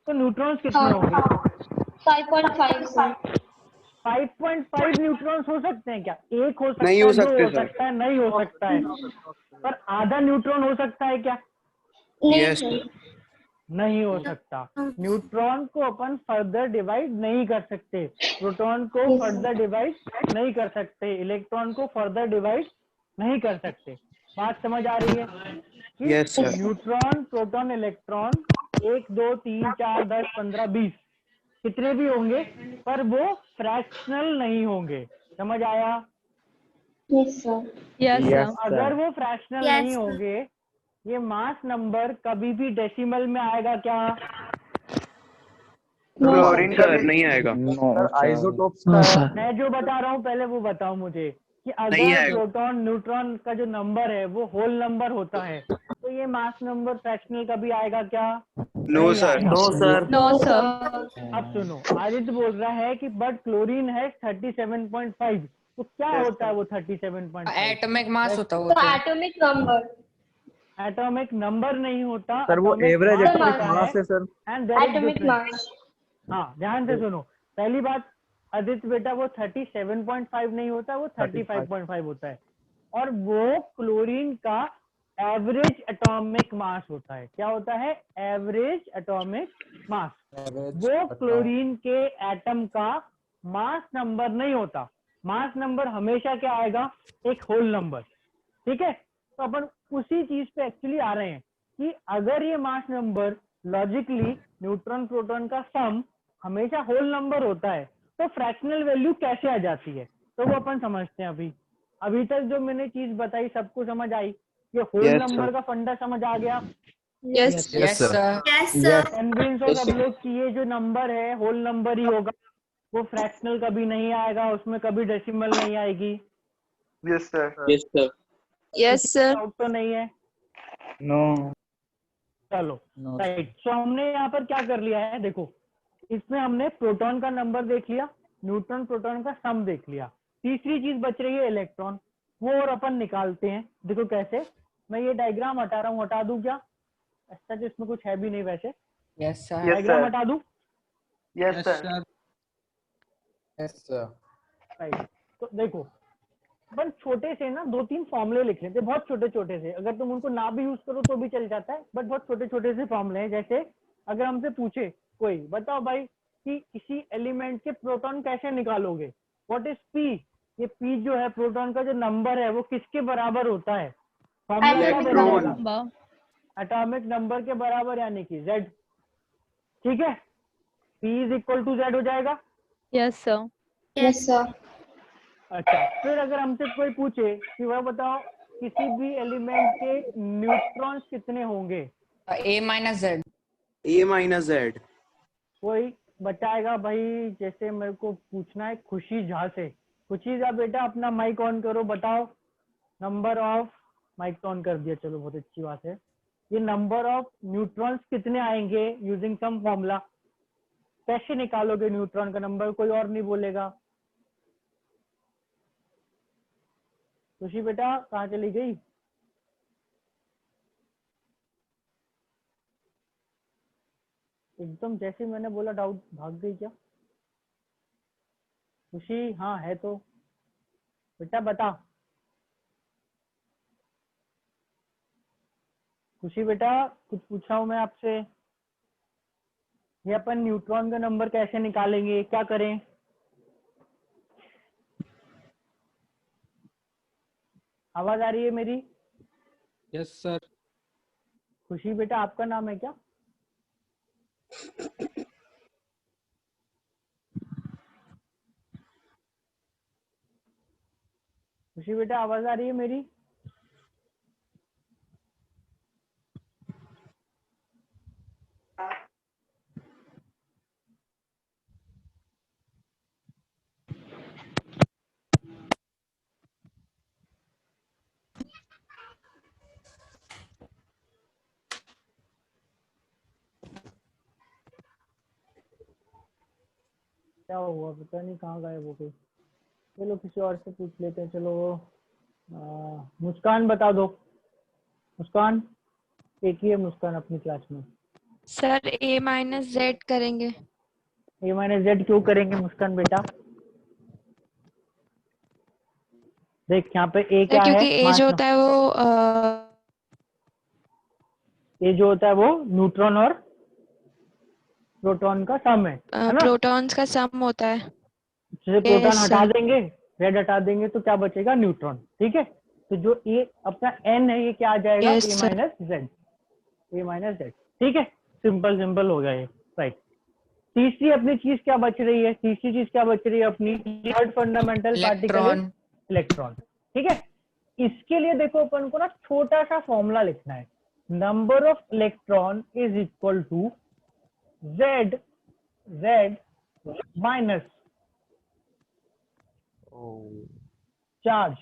तो न्यूट्रॉन्स कितने होंगे? 5.5, sir. 5.5 न्यूट्रॉन्स हो सकते हैं क्या? एक हो सकता नहीं है, हो दो सकते हो सर। सकता है, नहीं हो सकता है, पर आधा न्यूट्रॉन हो सकता है क्या? नहीं, Yes, sir. नहीं हो सकता। न्यूट्रॉन को अपन फर्दर डिवाइड नहीं कर सकते, प्रोटॉन को Yes, फर्दर डिवाइड नहीं कर सकते, इलेक्ट्रॉन को फर्दर डिवाइड नहीं कर सकते। बात समझ आ रही है कि Yes, sir. Neutron, proton, electron 1 2 3 4 10 15 20 कितने भी होंगे, पर वो फ्रैक्शनल नहीं होंगे। समझ आया? Yes, sir. Yes, Yes, sir. अगर sir. वो फ्रैक्शनल Yes, नहीं sir. होंगे, ये मास नंबर कभी भी डेसिमल में आएगा क्या? No, chlorine sir. का सर भी नहीं आएगा। सर आइसोटोप्स नो का सर। मैं जो बता रहा हूँ पहले वो बताओ मुझे कि नहीं अगर आएगा। प्रोटॉन न्यूट्रॉन का जो नंबर है वो होल नंबर होता है, तो ये मास नंबर फ्रैक्शनल कभी आएगा क्या? नो नहीं सर। आएगा। No sir. No, No, sir. sir. अब सुनो, आदित्य बोल रहा है कि बट क्लोरीन है 37.5, तो क्या होता है वो 37.5? एटॉमिक मास होता है वो So तो। atomic number. एटॉमिक नंबर नहीं होता, सर वो एटॉमिक एवरेज मास एटॉमिक होता है। मास है sir. And there is Atomic difference. mass. हाँ, ध्यान से सुनो। पहली बात, आदित्य बेटा, वो 37.5 नहीं होता, वो 35.5 होता है, और वो क्लोरीन का एवरेज एटॉमिक मास होता है। क्या होता है? Average atomic mass. वो क्लोरीन के एटम का मास नंबर नहीं होता। मास नंबर हमेशा क्या आएगा? एक होल नंबर। ठीक है, तो अपन उसी चीज पे एक्चुअली आ रहे हैं कि अगर ये mass number logically neutron proton का सम हमेशा होल नंबर होता है, तो फ्रैक्शनल वैल्यू कैसे आ जाती है, तो वो अपन समझते हैं। अभी तक जो मैंने चीज बताई सबको समझ आई? ये होल Yes, नंबर sir. का फंडा समझ आ गया? Yes. Yes sir. Yes, sir. Convince हो Yes, सब sir. लोग कि ये जो नंबर है होल नंबर ही होगा, वो फ्रैक्शनल कभी नहीं आएगा, उसमें कभी डेसिमल नहीं आएगी। Yes sir. Yes, sir. Yes, sir. Doubt तो नहीं है? नो। चलो नो। राइट। तो हमने यहाँ पर क्या कर लिया है, देखो, इसमें हमने प्रोटॉन का नंबर देख लिया, न्यूट्रॉन प्रोटॉन का सम देख लिया, तीसरी चीज बच रही है इलेक्ट्रॉन। वो और अपन निकालते हैं। देखो कैसे, मैं ये डायग्राम हटा रहा हूँ, हटा दूं क्या? ऐसा तो इसमें कुछ है भी नहीं वैसे। Yes sir. Yes, diagram sir. हटा दूं? Yes sir. Yes sir. Right. तो देखो, अपन छोटे से ना 2-3 फॉर्मूले लिख लेते हैं, बहुत छोटे छोटे से। अगर तुम उनको ना भी यूज करो तो भी चल जाता है, बट बहुत छोटे छोटे से फॉर्मूले हैं। जैसे अगर हमसे पूछे कोई, बताओ भाई कि किसी एलिमेंट के प्रोटॉन कैसे निकालोगे, व्हाट इज पी? ये पी जो है प्रोटॉन का जो नंबर है वो किसके बराबर होता है? फॉर्मूला क्या Atomic बन जाएगा? Number. एटॉमिक नंबर के बराबर, यानी कि Z। ठीक है, P is equal to Z हो जाएगा। Yes, sir. Yes, sir. अच्छा, फिर अगर हमसे कोई पूछे कि वह बताओ किसी भी एलिमेंट के न्यूट्रॉन्स कितने होंगे, A minus Z. A minus Z. कोई बताएगा भाई? जैसे मेरे को पूछना है खुशी झा से। खुशी झा बेटा, अपना माइक ऑन करो, बताओ नंबर ऑफ, माइक ऑन कर दिया, चलो बहुत अच्छी बात है। ये नंबर ऑफ न्यूट्रॉन्स कितने आएंगे यूजिंग सम फॉर्मूला? कैसे निकालोगे न्यूट्रॉन का नंबर? कोई और नहीं बोलेगा। खुशी बेटा कहाँ चली गई? एकदम जैसे मैंने बोला डाउट भाग गई क्या? खुशी हाँ है तो बेटा बता। खुशी बेटा, कुछ पूछा हूँ मैं आपसे। ये अपन न्यूट्रॉन का नंबर कैसे निकालेंगे, क्या करें? आवाज आ रही है मेरी? Yes sir. खुशी बेटा, आपका नाम है क्या? खुशी बेटा, आवाज आ रही है मेरी? क्या हुआ, पता नहीं कहाँ गए वो कोई। चलो किसी और से पूछ लेते हैं। चलो मुस्कान बता दो। मुस्कान, एक ही है मुस्कान अपनी क्लास में। सर A माइनस Z करेंगे। ए माइनस जेड क्यों करेंगे मुस्कान बेटा? देख यहाँ पे ए क्या है, क्योंकि A मास जो होता है वो ए जो होता है वो न्यूट्रॉन और प्रोटॉन का सम है ना? प्रोटॉन्स का सम होता है। जैसे प्रोटॉन Yes, हटा sir. देंगे, जेड हटा देंगे तो क्या बचेगा? न्यूट्रॉन। ठीक है, तो जो ए अपना एन है ये क्या आ जाएगा? Yes, ए sir. माइनस जेड, ए माइनस जेड। ठीक है, सिंपल सिंपल हो गया ये। राइट, तीसरी अपनी चीज क्या बच रही है? तीसरी चीज क्या बच रही है अपनी? Third fundamental particle electron. Electron. ठीक है, इसके लिए देखो अपन को ना छोटा सा फॉर्मूला लिखना है। Number of electron is equal to Z minus charge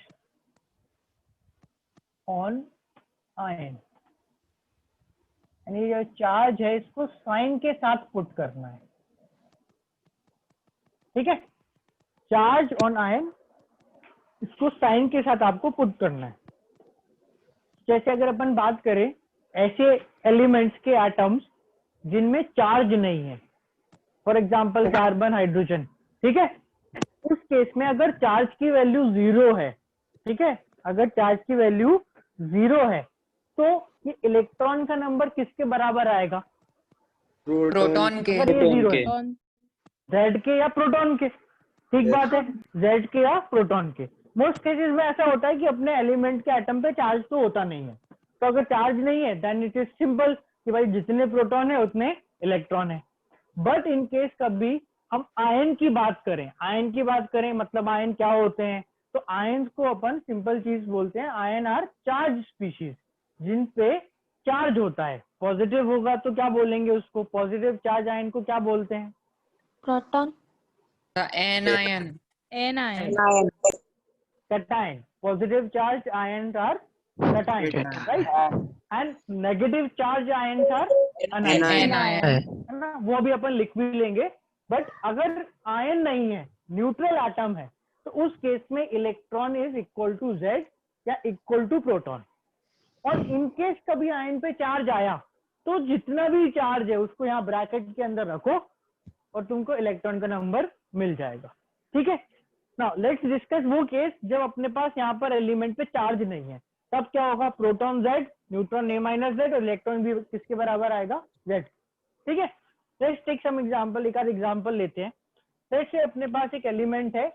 on ion. यानी जो चार्ज है इसको साइन के साथ पुट करना है। ठीक है, चार्ज ऑन आयन इसको साइन के साथ आपको पुट करना है। जैसे अगर अपन बात करें ऐसे एलिमेंट्स के एटम्स जिनमें चार्ज नहीं है, फॉर एग्जांपल कार्बन, हाइड्रोजन। ठीक है, उस केस में अगर चार्ज की वैल्यू 0 है, ठीक है, अगर चार्ज की वैल्यू 0 है तो ये इलेक्ट्रॉन का नंबर किसके बराबर आएगा? प्रोटॉन के। अगर ये 0 है, Proton. जेड के या प्रोटॉन के। ठीक बात है, जेड के या प्रोटॉन के। मोस्ट केसेस में ऐसा होता है कि अपने एलिमेंट के एटम पे चार्ज तो होता नहीं है, तो अगर चार्ज नहीं है देन इट इज सिंपल कि भाई जितने प्रोटॉन है उतने इलेक्ट्रॉन है। बट इन केस कभी हम आयन की बात करें, आयन की बात करें मतलब आयन क्या होते हैं? तो आयन को अपन सिंपल चीज बोलते हैं, आयन आर चार्ज स्पीशीज, जिन पे चार्ज होता है। पॉजिटिव होगा तो क्या बोलेंगे उसको? पॉजिटिव चार्ज आयन को क्या बोलते हैं? Proton. Anion. Anion. cation. Positive charge ions are cation, right? And negative charge ions are anion, anion. है ना? वो भी अपन लिख भी लेंगे। बट अगर आयन नहीं है, न्यूट्रल एटम है, तो उस केस में electron is equal to Z या इक्वल टू प्रोटॉन। और इन केस कभी आयन पे चार्ज आया तो जितना भी चार्ज है उसको यहाँ ब्रैकेट के अंदर रखो और तुमको इलेक्ट्रॉन का नंबर मिल जाएगा। ठीक है, नाउ लेट्स डिस्कस वो केस जब अपने पास यहाँ पर एलिमेंट पे चार्ज नहीं है, तब क्या होगा? प्रोटॉन जेड, न्यूट्रॉन ए माइनस जेड और इलेक्ट्रॉन भी किसके बराबर आएगा? जेड। ठीक है, लेट्स टेक सम एग्जांपल। एक आध एग्जांपल लेते हैं। जैसे अपने पास एक एलिमेंट है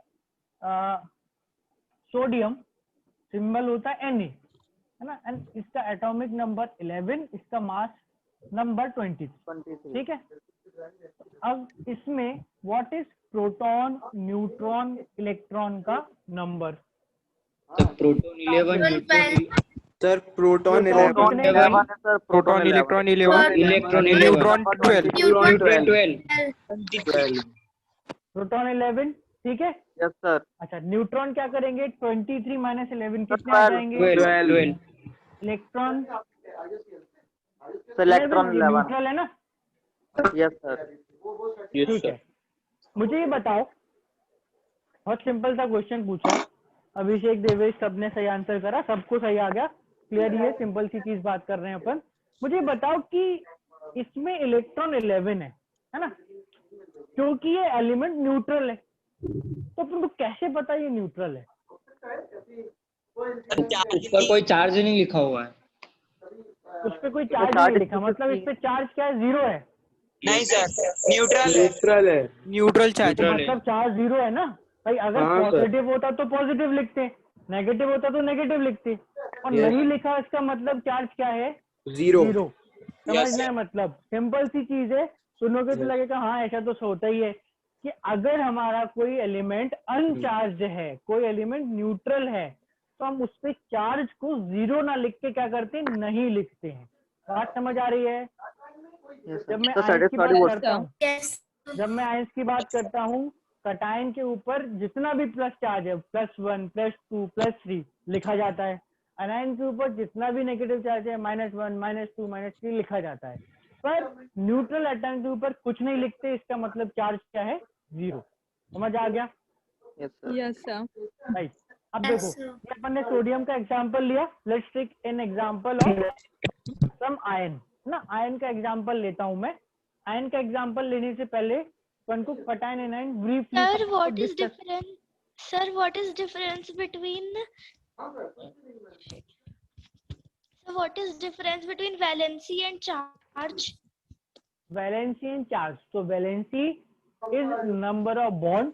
सोडियम, सिंबल होता है Na, है ना? एंड इसका एटॉमिक नंबर 11, इसका मास नंबर 23। ठीक है, अब इसमें what is proton, neutron, electron का number? Proton 11 neutron sir proton proton 11 11 है sir, proton electron electron 11 neutron 12 neutron 12 proton 11। ठीक है, यस सर, अच्छा न्यूट्रॉन क्या करेंगे? 23 माइनस 11 कितने आ जाएंगे? 12 इलेक्ट्रॉन इलेक्ट्रॉन 11 न्यूट्रल है ना? Yes sir. यस ठीक सर। है, मुझे ये बताओ, बहुत सिंपल सा क्वेश्चन पूछा, अभिषेक, देवेश सबने सही आंसर करा, सबको सही आ गया। क्लियर, ये सिंपल सी चीज बात कर रहे हैं अपन। मुझे बताओ कि इसमें इलेक्ट्रॉन 11 है ना? क्योंकि ये एलिमेंट न्यूट्रल है, तो अपन को कैसे पता ये न्यूट्रल है? उस पर कोई चार्ज नहीं लिखा हुआ है। उस पर कोई चार्ज नहीं लिखा, मतलब इस पे चार्ज क्या है? 0 है। नहीं सर, न्यूट्रल है। Neutral charge. तो मतलब चार्ज 0 है ना भाई? अगर पॉजिटिव होता तो पॉजिटिव लिखते, नेगेटिव होता तो नेगेटिव लिखते, और नहीं लिखा इसका मतलब चार्ज क्या है? 0। समझना है मतलब? सिंपल सी चीज है, सुनोगे तो लगेगा हाँ ऐसा तो होता ही है कि अगर हमारा कोई एलिमेंट अनचार्ज है, कोई एलिमेंट न्यूट्रल है, तो हम उस पे चार्ज को 0 ना लिख के क्या करते हैं? नहीं लिखते हैं। बात समझ आ रही है? जब मैं आयंस की बात करता हूँ, Yes. जब मैं आयंस की बात करता हूँ, कटायन के ऊपर जितना भी प्लस चार्ज है, +1, +2, +3 लिखा जाता है। अनायन के ऊपर जितना भी नेगेटिव चार्ज है, -1, -2, -3 लिखा जाता है। पर न्यूट्रल एटम के ऊपर कुछ नहीं लिखते, इसका मतलब चार्ज क्या है? 0। समझ आ गया? Yes, sir. Yes, sir. Right. अब Yes, देखो, sir. ये अपन ने सोडियम का एग्जांपल लिया, let's take an example of some ion ना। आयन का एग्जांपल लेता हूं मैं। आयन का एग्जांपल लेने से पहले अपन को cation anion briefly Sir, what is discuss. different? Sir, what is difference between? So what is difference between valency and charge? Valency and charge. तो valency is number of bond,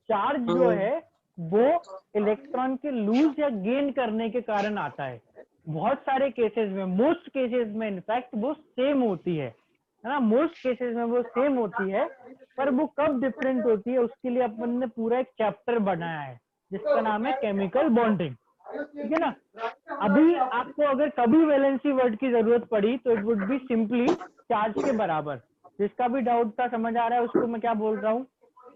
charge जो है वो इलेक्ट्रॉन के लूज या गेन करने के कारण आता है। बहुत सारे केसेस में, मोस्ट केसेस में इनफैक्ट वो सेम होती है ना। मोस्ट केसेस में वो सेम होती है, पर वो कब डिफरेंट होती है उसके लिए अपन ने पूरा एक चैप्टर बनाया है जिसका नाम है केमिकल बॉन्डिंग। ठीक है ना। अभी आपको अगर कभी वैलेंसी वर्ड की जरूरत पड़ी तो it would be simply charge के बराबर। जिसका भी डाउट था, समझ आ रहा है उसको मैं क्या बोल रहा हूँ?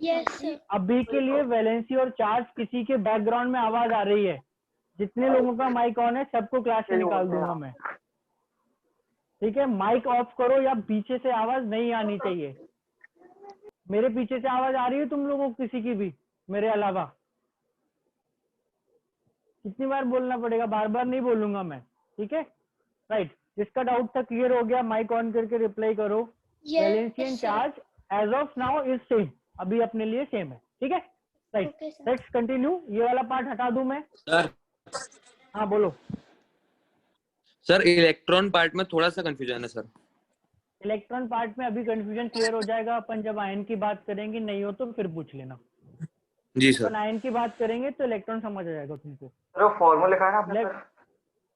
Yes, sir. अभी के लिए वैलेंसी और चार्ज, किसी के बैकग्राउंड में आवाज आ रही है, जितने लोगों का माइक ऑन है सबको क्लास से निकाल दूंगा मैं। ठीक है, माइक ऑफ करो या पीछे से आवाज नहीं आनी चाहिए। मेरे पीछे से आवाज आ रही है तुम लोगों को किसी की भी मेरे अलावा? कितनी बार बोलना पड़ेगा? बार बार नहीं बोलूंगा मैं। ठीक है, राइट। जिसका डाउट था क्लियर हो गया, माइक ऑन करके रिप्लाई करो। Valency and Yes, sir. Charge as of now is same, अभी अपने लिए सेम है। ठीक है, right. Okay, sir. Let's continue. ये वाला पार्ट हटा दूं मैं? सर हाँ बोलो। सर इलेक्ट्रॉन पार्ट में थोड़ा सा कंफ्यूजन है सर। इलेक्ट्रॉन पार्ट में अभी कंफ्यूजन क्लियर हो जाएगा अपन जब आयन की बात करेंगे, नहीं हो तो फिर पूछ लेना। जी अपन सर। आयन की बात करेंगे तो इलेक्ट्रॉन समझ आ जाएगा तुमको। सर वो फॉर्मूला लिखा है ना आपने? Left-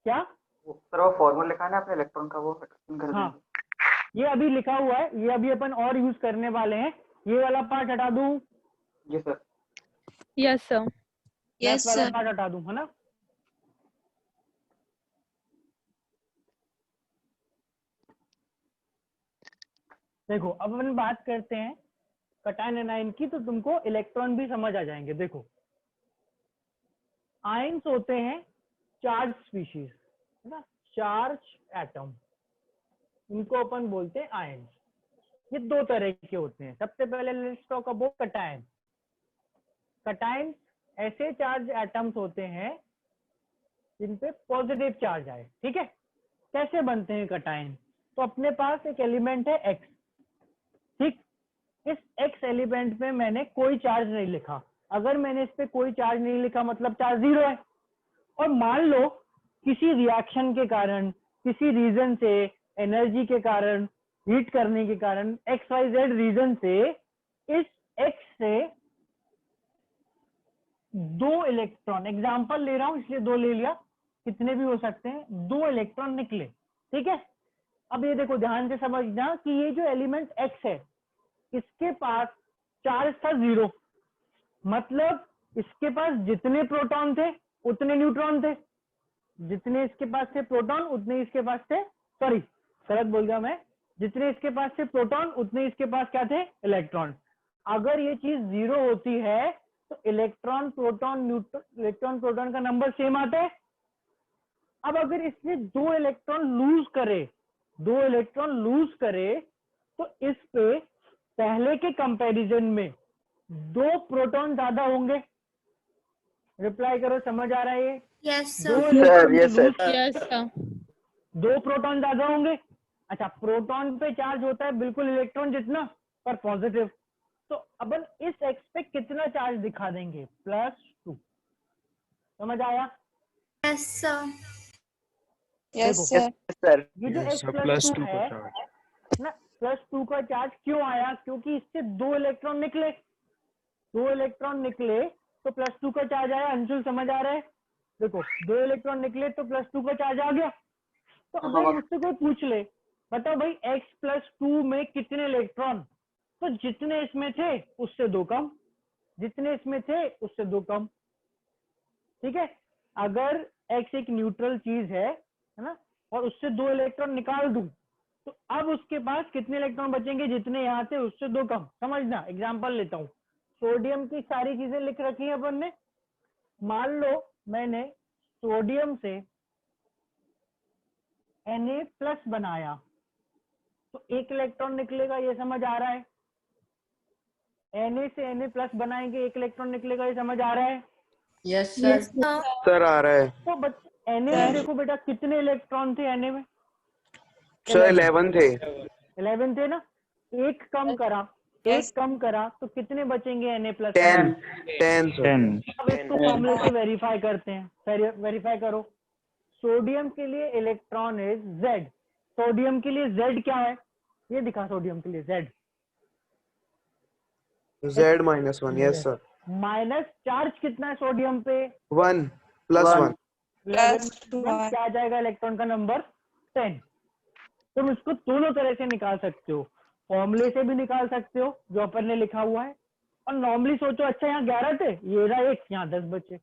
क्या? सर वो फॉर्मूला लिखा है ना आपने इलेक्ट्रॉन का, वो कर हाँ, देंगे। ये अभी लिखा हुआ है, ये अभी अपन और यूज करने वाले हैं। ये वाला पार्ट हटा दूं? जी सर। Yes, sir. लेफ्ट वाला पार्ट हटा दूं, है ना? देखो अब अपन बात करते हैं कैटायन एनायन की, तो तुमको इलेक्ट्रॉन भी समझ आ जाएंगे। देखो आयंस होते हैं चार्ज स्पीशीज, है ना, चार्ज एटम, इनको अपन बोलते हैं आयंस। ये दो तरह के होते हैं। सबसे पहले let's talk about cation. Cation ऐसे चार्ज एटम्स होते हैं जिन पे पॉजिटिव चार्ज आए। ठीक है, कैसे बनते हैं कैटायन? तो अपने पास एक एलिमेंट है एक्स। ठीक, इस एक्स एलिमेंट में मैंने कोई चार्ज नहीं लिखा। अगर मैंने इस पे कोई चार्ज नहीं लिखा मतलब चार्ज जीरो है। और मान लो किसी रिएक्शन के कारण, किसी रीजन से, एनर्जी के कारण, हीट करने के कारण, एक्स वाई जेड रीजन से इस एक्स से दो इलेक्ट्रॉन, एग्जांपल ले रहा हूं इसलिए दो ले लिया, कितने भी हो सकते हैं, दो इलेक्ट्रॉन निकले। ठीक है, अब ये देखो ध्यान से समझना कि ये जो एलिमेंट एक्स है इसके पास चार्ज था जीरो, मतलब इसके पास जितने प्रोटॉन थे उतने न्यूट्रॉन थे, जितने इसके पास थे प्रोटॉन उतने इसके पास थे, सॉरी गलत बोल गया मैं, जितने इसके पास थे प्रोटॉन उतने इसके पास क्या थे, इलेक्ट्रॉन। अगर ये चीज जीरो होती है तो इलेक्ट्रॉन प्रोटॉन का नंबर सेम आता है। अब अगर इसने दो इलेक्ट्रॉन लूज करे तो इस पे पहले के कंपैरिजन में दो प्रोटॉन ज्यादा होंगे। रिप्लाई करो, समझ आ रहा है ये? Yes, दो sir. Electron yes, sir. Lose, Yes, sir. दो प्रोटॉन ज्यादा होंगे। अच्छा, प्रोटॉन पे चार्ज होता है बिल्कुल इलेक्ट्रॉन जितना, पर पॉजिटिव। तो अपन इस एक्स पे कितना चार्ज दिखा देंगे, +2। समझ आया? Yes, sir. Yes, देखो, sir. सर ये जो एक्स +2 है ना, +2 का चार्ज क्यों आया? क्योंकि इससे दो इलेक्ट्रॉन निकले तो +2 का चार्ज आया। अंशुल समझ आ रहा है? देखो दो इलेक्ट्रॉन निकले तो +2 का चार्ज आ गया। तो अगर मुझसे कोई पूछ ले बताओ भाई x+2 में कितने इलेक्ट्रॉन, तो जितने इसमें थे उससे दो कम, जितने इसमें थे उससे दो कम। ठीक है, अगर x एक न्यूट्रल चीज है ना, और उससे दो इलेक्ट्रॉन निकाल दूं तो अब उसके पास कितने इलेक्ट्रॉन बचेंगे, जितने यहाँ थे उससे दो कम। समझना, एग्जांपल लेता हूँ। सोडियम की सारी चीजें लिख रखी है अपन ने। मान लो मैंने सोडियम से Na+ बनाया तो एक इलेक्ट्रॉन निकलेगा, ये समझ आ रहा है? Na से Na प्लस बनाएंगे, एक इलेक्ट्रॉन निकलेगा, ये समझ आ रहा है? Yes sir. सर आ रहा है तो Na में देखो बेटा कितने इलेक्ट्रॉन थे Na में? सर 11 थे 11 थे ना, एक कम करा, एक कम करा तो कितने बचेंगे Na प्लस? 10 सर अब इसको फॉर्मूले से वेरीफाई करते हैं, वेरीफाई करो। सोडियम के लिए इलेक्ट्रॉन इज Z, सोडियम के लिए Z क्या है, ये दिखा, सोडियम के लिए Z Z-1 yes sir minus charge कितना है सोडियम पे? 1 +1 11 क्या आ जाएगा इलेक्ट्रॉन का नंबर? 10। तुम इसको दोनों तरह से निकाल सकते हो, फॉर्मूले से भी निकाल सकते हो जो अपन ने लिखा हुआ है, और नॉर्मली सोचो, अच्छा यहाँ 11 थे, ये रहा 1, यहाँ 10 बचे।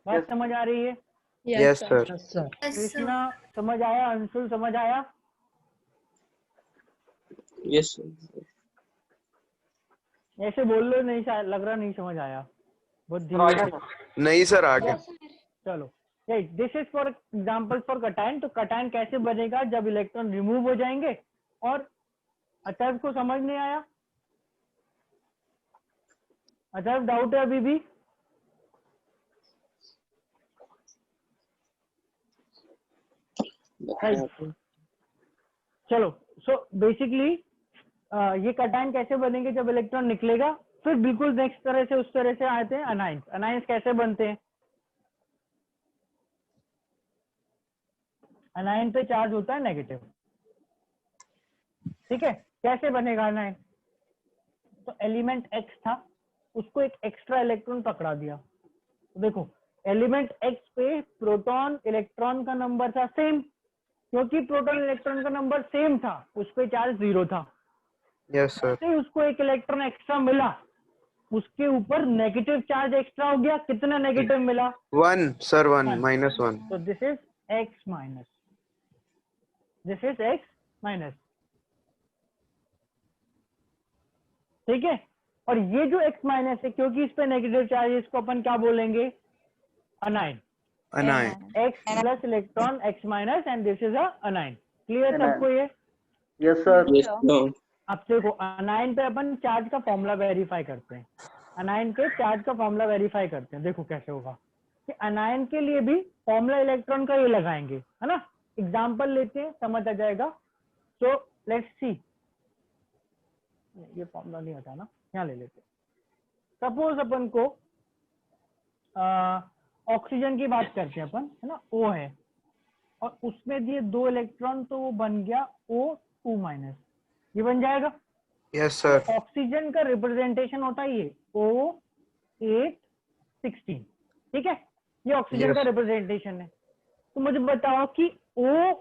बात समझ आ रही है? Yes sir Yes, sir. Krishna समझ आया? अंशुल समझ आया? यस ऐसे बोल लो, नहीं शायद लग रहा नहीं समझ आया, बहुत धीरे से। नहीं सर आ गया चलो, this is for example for cation. तो कटायन कैसे बनेगा जब इलेक्ट्रॉन रिमूव हो जाएंगे? और अतर्व को समझ नहीं आया? अतर्व डाउट है अभी भी? चलो, सो बेसिकली ये कटायन कैसे बनेंगे जब इलेक्ट्रॉन निकलेगा? फिर बिल्कुल नेक्स्ट तरह से, उस तरह से आते हैं अनाइंस। अनाइंस कैसे बनते हैं? अनाइन पे चार्ज होता है नेगेटिव, ठीक है? कैसे बनेगा अनाइन? तो एलिमेंट X था, उसको एक एक्स्ट्रा इलेक्ट्रॉन पकड़ा दिया। तो देखो, एलिमेंट X पे प्रोटॉन इलेक्ट्रॉन का नंबर था सेम, क्योंकि प्रोटॉन इलेक्ट्रॉन का नंबर सेम था, उस पे चार्ज 0 था। यस सर जैसे उसको एक इलेक्ट्रॉन एक्स्ट्रा मिला, उसके ऊपर नेगेटिव चार्ज एक्स्ट्रा हो गया। कितना नेगेटिव मिला? 1 सर 1 -1 तो this is X minus, this is X minus, ठीक है? और ये जो X माइनस है, क्योंकि इस पे नेगेटिव चार्ज है, इसको अपन क्या बोलेंगे? Anion. Anion X plus electron X minus, and this is a anion. Clear सबको ये? यस सर यस अब देखो, अनाइन पे अपन चार्ज का फॉर्मूला वेरीफाई करते हैं, अनाइन पे चार्ज का फॉर्मूला वेरीफाई करते हैं। देखो कैसे होगा कि अनाइन के लिए भी फॉर्मूला इलेक्ट्रॉन का ये लगाएंगे, है ना? एग्जांपल लेते हैं, समझ आ जाएगा। सो लेट्स सी, ये फॉर्मूला नहीं आता ना, यहाँ ले लेते हैं। सपोज अपन को ऑक्सीजन की बात करते हैं अपन, है ना? O है और उसमें दिए 2 इलेक्ट्रॉन, तो वो बन गया O2 माइनस, ये बन जाएगा। यस सर ऑक्सीजन का रिप्रेजेंटेशन होता है ये O816, ठीक है? ये ऑक्सीजन Yes. का रिप्रेजेंटेशन है। तो मुझे बताओ कि O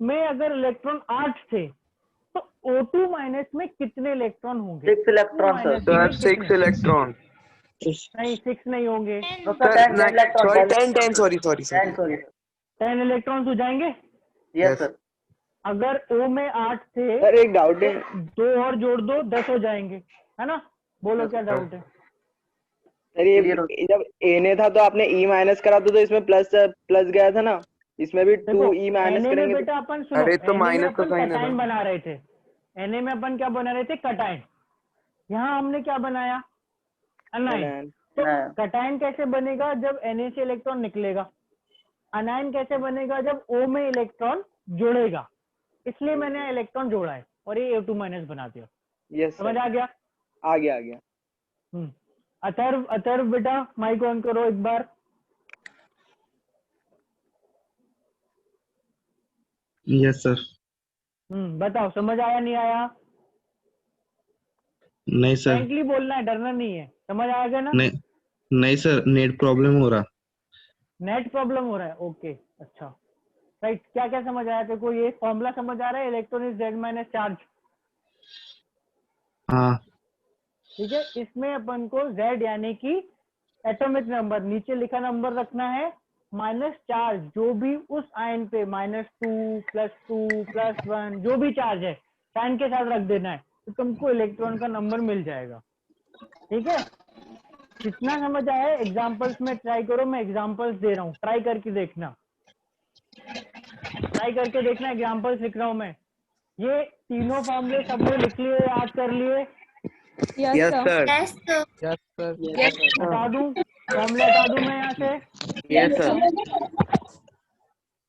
में अगर इलेक्ट्रॉन 8 थे, तो O2 माइनस में कितने इलेक्ट्रॉन होंगे? 6 इलेक्ट्रॉन सर सर 6 इलेक्ट्रॉन नहीं, 6 नहीं होंगे, तो sir 10 electron sorry 10 sorry 10 sorry 10 electrons हो जाएंगे। यस सर अगर O में 8 थे, सर एक डाउट है, 2 और जोड़ दो, 10 हो जाएंगे, है ना? बोलो क्या डाउट है? सर ये जब Na था तो आपने E माइनस करा तो इसमें प्लस प्लस गया था ना, इसमें भी 2E माइनस Na में करेंगे बेटा अपन सुनो, अरे तो Na में माइनस का अपन साइन है कटायन ना। बना रहे थे, Na में अपन क्या बना रहे थे? कटायन। यहाँ हमने क्या बनाया? अनाइन। तो हाँ। कटायन कैसे बनेगा? जब Na से इलेक्ट्रॉन निकलेगा। अनाइन कैसे बनेगा? जब O में इलेक्ट्रॉन जुड़ेगा। इसलिए मैंने इलेक्ट्रॉन जोड़ा है और ये A2 माइनस बना दिया। यस समझ सर आ गया? आ गया अथर्व बेटा माइक ऑन करो एक बार। यस सर बताओ, समझ आया नहीं आया? नहीं सर फ्रैंकली बोलना है, डरना नहीं है। समझ आएगा ना? नहीं नहीं सर नेट प्रॉब्लम हो रहा नेट प्रॉब्लम हो रहा है, ओके अच्छा राइट। क्या क्या समझ आया तेरे को? ये फॉर्मूला समझ आ रहा है? Electron is Z minus charge, हाँ ठीक है? इसमें अपन को Z यानी कि एटॉमिक नंबर, नीचे लिखा नंबर रखना है, माइनस चार्ज जो भी उस आयन पे -2 +2 +1 जो भी चार्ज है साइन के साथ रख देना है, तो तुमको इलेक्ट्रॉन का नंबर मिल जाएगा, ठीक है? कितना समझ आया? एग्जांपल्स में ट्राई करो, मैं एग्जांपल्स दे रहा हूँ, ट्राई करके देखना, ट्राई करके देखना। एग्जांपल्स लिख रहा हूँ मैं। ये तीनों फॉर्मूले सबने लिख लिए, याद कर लिए? Yes, Yes, sir. sir. Yes, sir. Yes, sir. Yes, sir. हटा दूं, फॉर्मूला हटा दूं मैं यहाँ से? Yes, sir.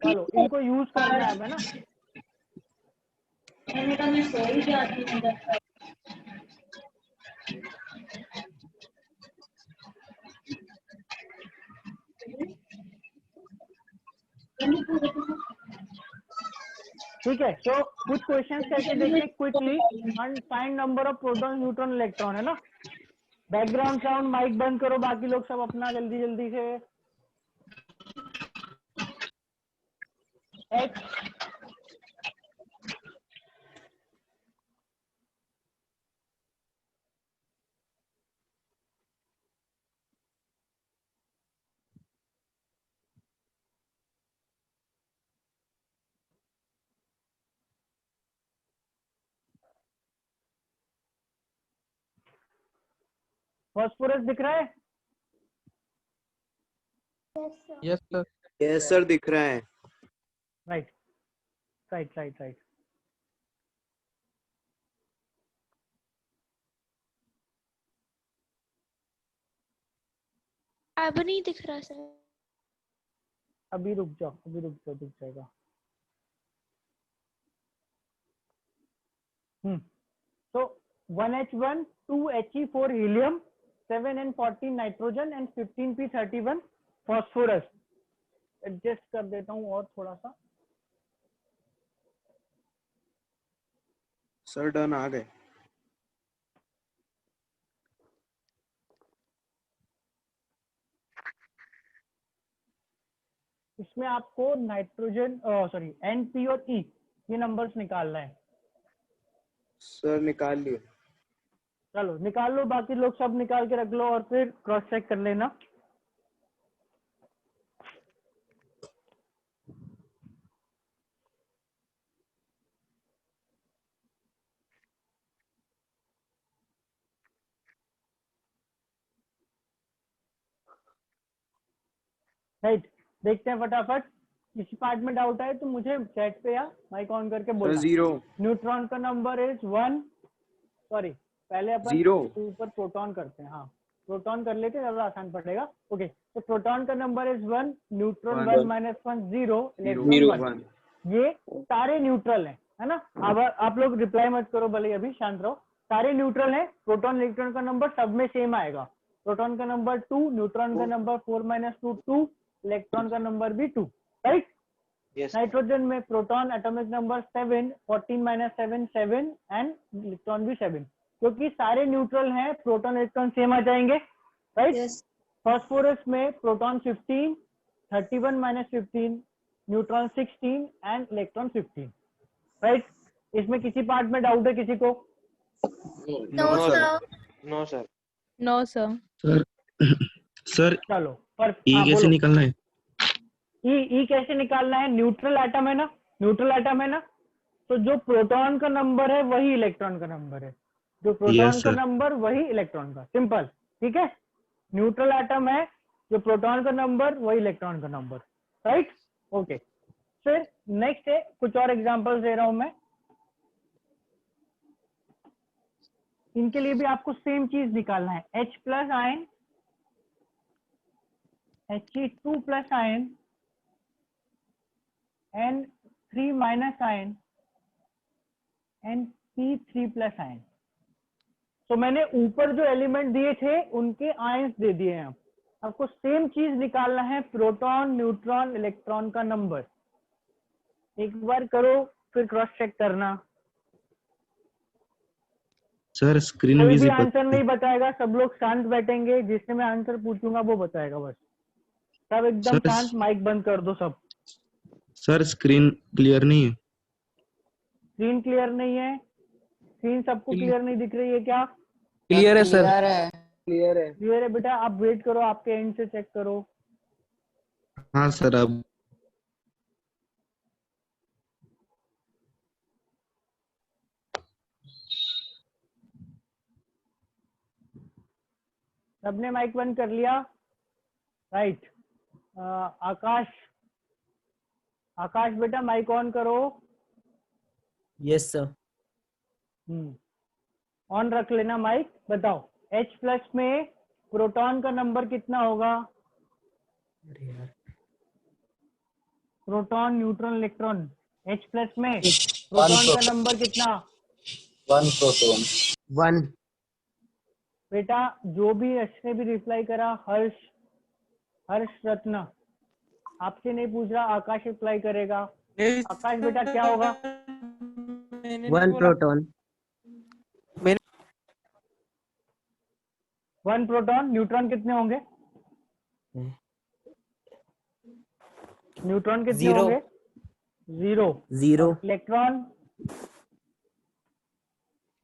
चलो इनको यूज करना है अब, है ना? ठीक है, तो कुछ क्वेश्चंस करके देखते quickly. And find number of proton, neutron, electron, है ना? बैकग्राउंड साउंड माइक बंद करो, बाकी लोग सब अपना जल्दी जल्दी से। H फॉस्फोरस दिख रहा है? Yes, sir. यस सर, दिख रहा है। Right right right right. अब नहीं दिख रहा सर। अभी रुक जाओ, अभी रुक जाओ, दिख जाएगा। तो 1H1 2He4 helium 7N14 nitrogen and 15P31 phosphorus. Adjust कर देता हूँ और थोड़ा सा। सर डन आ गए। इसमें आपको नाइट्रोजन सॉरी NP और E ये नंबर्स निकालना है। सर निकाल लिए। चलो निकाल लो, बाकी लोग सब निकाल के रख लो और फिर क्रॉस चेक कर लेना। राइट, देखते हैं फटाफट। किसी पार्ट में डाउट आए तो मुझे चैट पे या माइक ऑन करके सर बोलना। 0 न्यूट्रॉन का नंबर इज 1, सॉरी पहले अपन 0 ऊपर प्रोटॉन करते हैं। हाँ प्रोटॉन कर लेते, ज्यादा आसान पड़ेगा। ओके, तो प्रोटॉन का नंबर इज 1, न्यूट्रॉन 1 -1 0, इलेक्ट्रॉन 1। ये सारे न्यूट्रल है ना? अब आप लोग रिप्लाई मत करो, भले अभी शांत रहो। सारे न्यूट्रल है, प्रोटॉन इलेक्ट्रॉन का नंबर सब में सेम आएगा। प्रोटॉन का नंबर 2, न्यूट्रॉन का नंबर 4 - 2 2, इलेक्ट्रॉन का नंबर भी 2, राइट? यस नाइट्रोजन में proton atomic number 7, 14 - 7 7 and electron भी 7, क्योंकि सारे न्यूट्रल हैं, प्रोटॉन इलेक्ट्रॉन सेम आ जाएंगे, राइट? फॉस्फोरस में proton 15, 31 - 15, neutron 16 and electron 15, right? इसमें किसी पार्ट में डाउट है किसी को? No sir. No sir. No, sir. Sir sir चलो पर ई हाँ कैसे बोलो। निकालना है? ई कैसे निकालना है? न्यूट्रल एटम है ना, न्यूट्रल एटम है ना, तो जो प्रोटॉन का नंबर है वही इलेक्ट्रॉन का नंबर है, जो प्रोटॉन Yes, का sir. नंबर वही इलेक्ट्रॉन का, सिंपल। ठीक है, न्यूट्रल एटम है, जो प्रोटॉन का नंबर वही इलेक्ट्रॉन का नंबर, राइट? ओके, फिर नेक्स्ट है, कुछ और एग्जांपल्स दे रहा हूं मैं। इनके लिए भी आपको सेम चीज निकालना है। H plus ion, He2 plus ion, N3 minus ion, P3 plus ion. तो मैंने ऊपर जो एलिमेंट दिए थे उनके आयंस दे दिए हैं। आपको सेम चीज निकालना है, प्रोटॉन, न्यूट्रॉन, इलेक्ट्रॉन का नंबर। एक बार करो फिर क्रॉस चेक करना। सर स्क्रीन कोई भी विजिबल आंसर नहीं बताएगा, सब लोग शांत बैठेंगे, जिससे मैं आंसर पूछूंगा वो बताएगा बस। सब एकदम सर शांत, माइक बंद कर दो सब। सर स्क्रीन क्लियर नहीं है। स्क्रीन क्लियर नहीं है? स्क्रीन सबको क्लियर नहीं दिख रही है क्या? क्लियर है सर। क्लियर है। क्लियर है बेटा, आप वेट करो, आपके एंड से चेक करो। हाँ सर, अब सबने माइक बंद कर लिया? राइट। आकाश, आकाश बेटा माइक ऑन करो। Yes sir. ऑन रख लेना माइक। बताओ H प्लस में प्रोटॉन का नंबर कितना होगा? Proton, neutron, electron. H plus में प्रोटॉन का नंबर कितना? 1 प्रोटॉन। 1 बेटा जो भी ने भी रिप्लाई करा, हर्ष रत्न, आपसे नहीं पूछ रहा, आकाश रिप्लाई करेगा। आकाश बेटा क्या होगा? 1 प्रोटॉन। 1 प्रोटॉन। न्यूट्रॉन कितने होंगे? न्यूट्रॉन कितने Zero. होंगे? 0। 0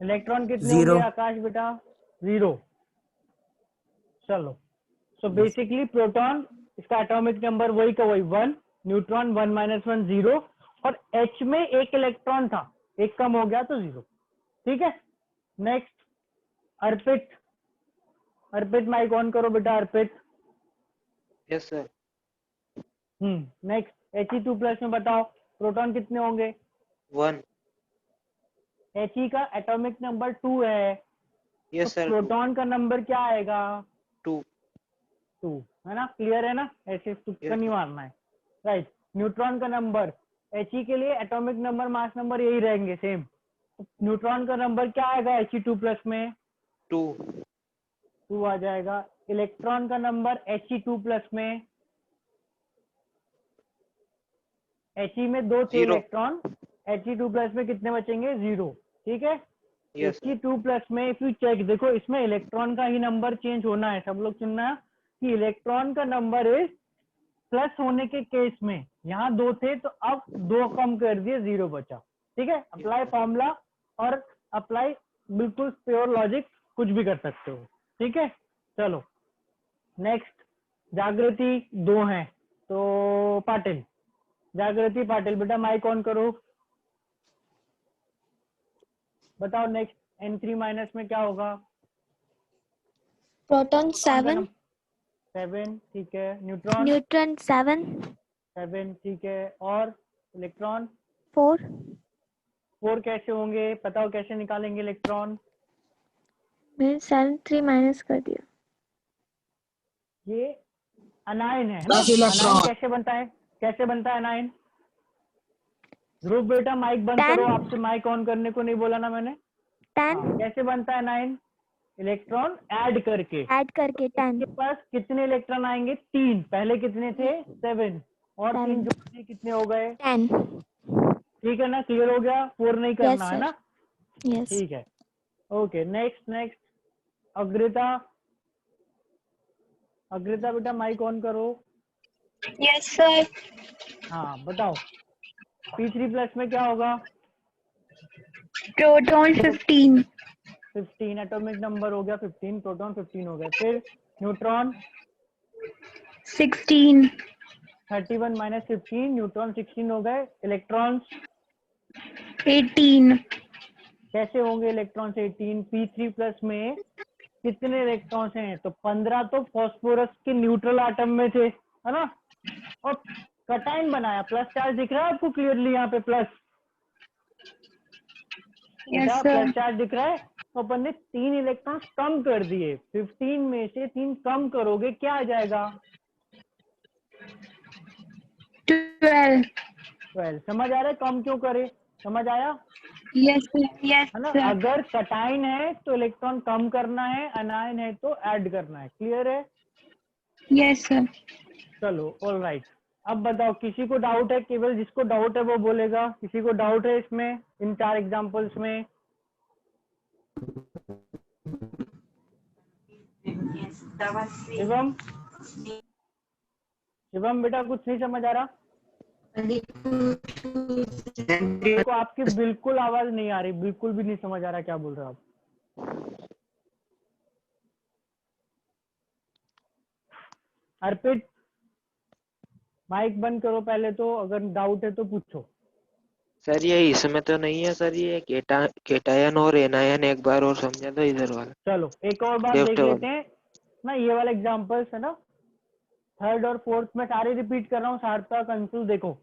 इलेक्ट्रॉन कितने Zero. होंगे आकाश बेटा? 0। चलो, सो बेसिकली प्रोटॉन, इसका एटॉमिक नंबर वही का वही 1, न्यूट्रॉन 1 - 1 0, और H में एक इलेक्ट्रॉन था, एक कम हो गया तो 0। ठीक है, नेक्स्ट अर्पित माइक ऑन करो बेटा। Arpit, yes sir. Next He2 plus में बताओ प्रोटॉन कितने होंगे? 1। He का एटॉमिक नंबर 2 है, यस तो सर। प्रोटॉन का नंबर क्या आएगा? 2। है ना, क्लियर है ना? ऐसे तुक्का नहीं मारना है, राइट। न्यूट्रॉन का नंबर, He के लिए एटॉमिक नंबर, मास नंबर यही रहेंगे सेम। न्यूट्रॉन का नंबर क्या आएगा He2 प्लस में? 2 आ जाएगा। इलेक्ट्रॉन का नंबर He2 प्लस में, He में 2 थे 0। इलेक्ट्रॉन, He2 प्लस में कितने बचेंगे? 0। ठीक है, यस सर। He2 प्लस में इफ यू चेक, देखो इसमें इलेक्ट्रॉन का ही नंबर चेंज होना है, सब लोग सुनना कि इलेक्ट्रॉन का नंबर इज प्लस होने के केस में, यहाँ 2 थे तो अब 2 कम कर दिए, 0 बचा। ठीक है, अप्लाई फॉर्मूला और अप्लाई बिल्कुल प्योर लॉजिक, कुछ भी कर सकते हो। ठीक है, चलो नेक्स्ट जागृति 2 है, तो पाटिल, जागृति पाटिल बेटा माइक ऑन करो। बताओ नेक्स्ट N3 माइनस में क्या होगा? प्रोटॉन 7, 7, ठीक है। न्यूट्रॉन न्यूट्रॉन 7, 7, ठीक है। और इलेक्ट्रॉन 4, 4 कैसे होंगे? बताओ कैसे निकालेंगे इलेक्ट्रॉन? मैंने 7 3 माइनस कर दिया। ये अनायन है ना? अनायन कैसे बनता है? कैसे बनता है अनायन? ध्रुव बेटा माइक बंद 10. करो, आपसे माइक ऑन करने को नहीं बोला ना मैंने। 10 हाँ, कैसे बनता है अनायन? इलेक्ट्रॉन ऐड करके। ऐड करके 10, इसके पास कितने इलेक्ट्रॉन आएंगे? 3। पहले कितने थे? 7, और 3 जोड़ दिए कितने हो गए? 10। ठीक है ना, क्लियर हो गया? 4 नहीं करना है ना? यस। ठीक है, ओके। नेक्स्ट अग्रिता बेटा माइक ऑन करो। Yes sir. हाँ बताओ P3 प्लस में क्या होगा? प्रोटॉन 15, 15 एटॉमिक नंबर हो गया 15, प्रोटॉन 15 हो गया। फिर न्यूट्रॉन 16, 31 - 15, न्यूट्रॉन 16 हो गए। इलेक्ट्रॉन्स 18, कैसे होंगे इलेक्ट्रॉन से 18? P3 प्लस में कितने इलेक्ट्रॉन्स हैं? तो 15 तो फॉस्फोरस के न्यूट्रल एटम में थे, है ना? और कटाइन बनाया, प्लस चार्ज दिख रहा है आपको क्लियरली यहाँ पे? Plus yes plus sir. Charge दिख रहा है। तो अपन ने 3 इलेक्ट्रॉन्स कम कर दिए, 15 में से 3 कम करोगे क्या आ जाएगा? 12, 12। समझ आ रहा है कम क्यों करे? समझ आया यस यस है ना? सर। अगर कटाइन है तो इलेक्ट्रॉन कम करना है, अनायन है तो ऐड करना है। क्लियर है? Yes sir. चलो ऑल राइट। अब बताओ किसी को डाउट है? केवल जिसको डाउट है वो बोलेगा। किसी को डाउट है इसमें, इन 4 एग्जांपल्स में? शिवम बेटा कुछ नहीं समझ आ रहा? देखो आपकी बिल्कुल आवाज नहीं आ रही, बिल्कुल भी नहीं समझ आ रहा क्या बोल रहे हो आप। अर्पित माइक बंद करो पहले तो, अगर डाउट है तो पूछो। सर ये इसमें तो नहीं है सर, ये केटायन और एनायन एक बार और समझा दो इधर वाला। चलो एक और बार देख लेते हैं ना, ये वाला एग्जांपल्स है ना, 3rd और 4th में सारे रिपीट कर रहा हूँ, सार्थक कंसुल। देखो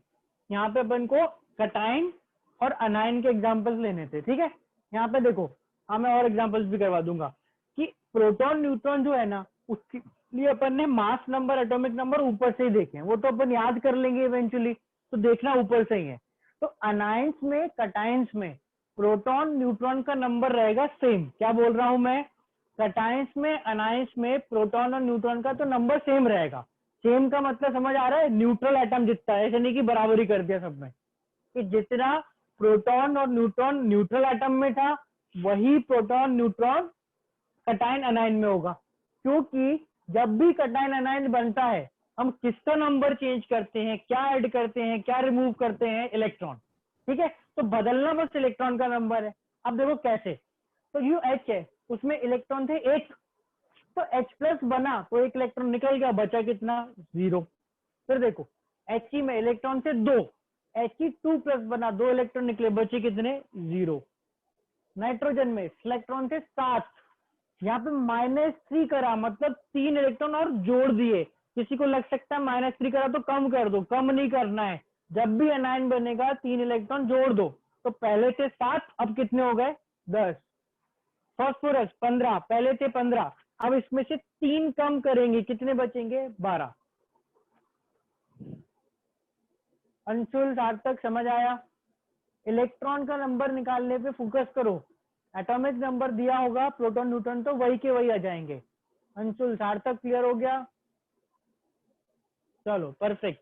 यहाँ पे अपन को कटाइन और अनायन के एग्जांपल्स लेने थे, ठीक है? यहाँ पे देखो हाँ मैं और एग्जांपल्स भी करवा दूंगा कि प्रोटॉन न्यूट्रॉन जो है ना उसके लिए अपन ने मास नंबर एटॉमिक नंबर ऊपर से ही देखे हैं, वो तो अपन याद कर लेंगे इवेंचुअली, तो देखना ऊपर से ही है। तो अनायंस में कटायंस में प्रोटॉन न्यूट्रॉन का नंबर रहेगा सेम। क्या बोल रहा हूं मैं, कटायंस में अनायंस में प्रोटॉन और न्यूट्रॉन का तो नंबर सेम रहेगा। सेम का मतलब समझ आ रहा है, न्यूट्रल एटम जितना है, ऐसे नहीं कि बराबरी कर दिया सब में, कि जितना प्रोटॉन और न्यूट्रॉन न्यूट्रल एटम में था वही प्रोटॉन न्यूट्रॉन कटायन अनायन में होगा। क्योंकि जब भी कटायन अनायन बनता है हम किसका नंबर चेंज करते हैं, क्या ऐड करते हैं, क्या रिमूव करते हैं, इलेक्ट्रॉन। ठीक है, तो बदलना बस इलेक्ट्रॉन का नंबर है। अब देखो कैसे, तो यू एच है, उसमें इलेक्ट्रॉन थे 1, तो H प्लस बना तो एक इलेक्ट्रॉन निकल गया, बचा कितना 0। फिर देखो He में इलेक्ट्रॉन थे 2, He2 प्लस बना 2 इलेक्ट्रॉन निकले, बचे कितने 0। नाइट्रोजन में इलेक्ट्रॉन थे 7, यहाँ पे -3 करा मतलब 3 इलेक्ट्रॉन और जोड़ दिए। किसी को लग सकता है -3 करा तो कम कर दो, कम नहीं करना है, जब भी एनायन बनेगा 3 इलेक्ट्रॉन जोड़ दो। तो पहले थे 7, अब कितने हो गए 10। फास्फोरस 15, पहले थे 15, अब इसमें से 3 कम करेंगे, कितने बचेंगे 12। अंशुल सार्थक समझ आया। इलेक्ट्रॉन का नंबर निकालने पे फोकस करो, एटॉमिक नंबर दिया होगा प्रोटॉन न्यूट्रॉन तो वही के वही आ जाएंगे। अंशुल सार्थक क्लियर हो गया, चलो परफेक्ट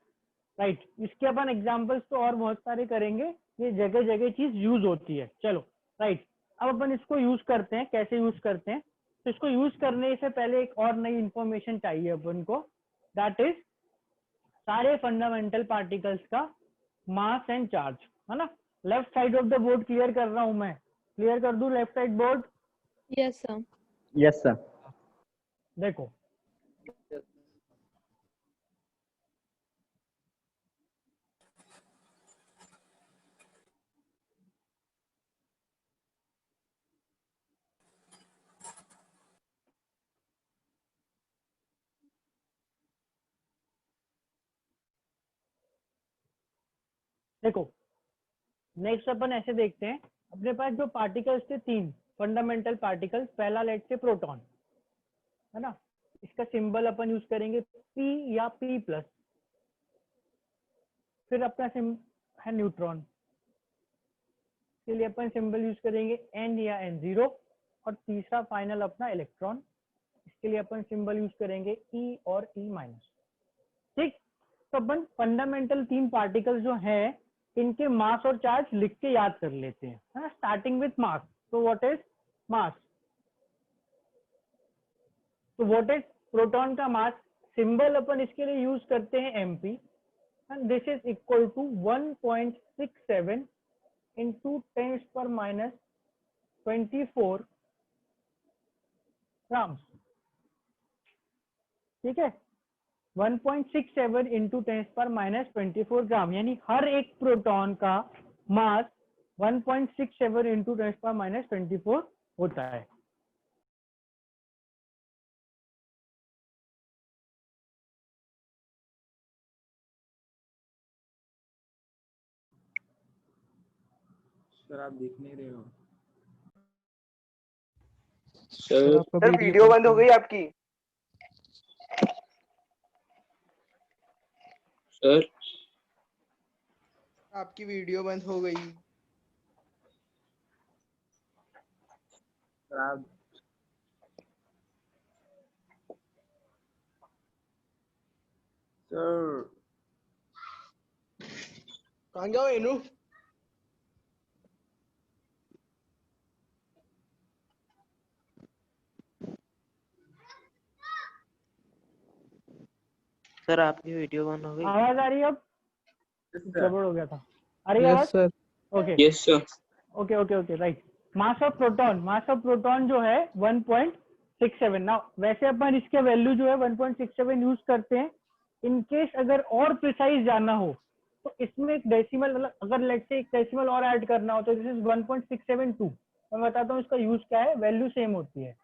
राइट। इसके अपन एग्जांपल्स तो और बहुत सारे करेंगे, ये जगह जगह चीज यूज होती है। चलो राइट, अब अपन इसको यूज करते हैं, कैसे यूज करते हैं। तो इसको यूज करने से पहले एक और नई इंफॉर्मेशन चाहिए अपन को, दैट इज सारे फंडामेंटल पार्टिकल्स का मास एंड चार्ज, है ना। Left side of the board clear कर रहा हूं मैं, क्लियर कर दूं left side board. Yes, sir. Yes sir. देखो देखो नेक्स्ट अपन ऐसे देखते हैं, अपने पास जो पार्टिकल्स थे 3 फंडामेंटल पार्टिकल्स, पहला लेट से प्रोटॉन, है ना। इसका सिंबल अपन यूज करेंगे P या P प्लस। फिर अपना है न्यूट्रॉन, के लिए अपन सिंबल यूज करेंगे N या N0। और तीसरा फाइनल अपना इलेक्ट्रॉन, इसके लिए अपन सिंबल यूज करेंगे E और E माइनस। ठीक, तो अपन फंडामेंटल 3 पार्टिकल्स जो हैं इनके मास और चार्ज लिख के याद कर लेते हैं, है ना। स्टार्टिंग विथ मास, तो व्हाट इज मास, तो व्हाट इज प्रोटॉन का मास, सिंबल अपन इसके लिए यूज करते हैं MP, and this is equal to 1.67 into 10⁻24 grams. ठीक है, 1.67 into 10⁻24 ग्राम, यानी हर एक प्रोटॉन का मास 1.67 into 10⁻24 होता है। सर आप देख नहीं रहे हो सर वीडियो बंद हो गई आपकी। सर, आपकी वीडियो बंद हो गई। सर आप सर कहाँ गया एनू? सर आपकी वीडियो बंद हो गई। आवाज आ रही है अब, गड़बड़ हो गया था, आ रही है आवाज? Okay yes sir. Okay okay okay right. Mass of proton जो है 1.67। ना वैसे अपन इसके वैल्यू जो है 1.67 यूज करते हैं। इन केस अगर और प्रिसाइज जानना हो तो इसमें एक डेसिमल, अगर लेट से एक डेसिमल और ऐड करना हो तो दिस इज 1.672। मैं बताता हूँ इसका यूज क्या है, वैल्यू सेम होती है,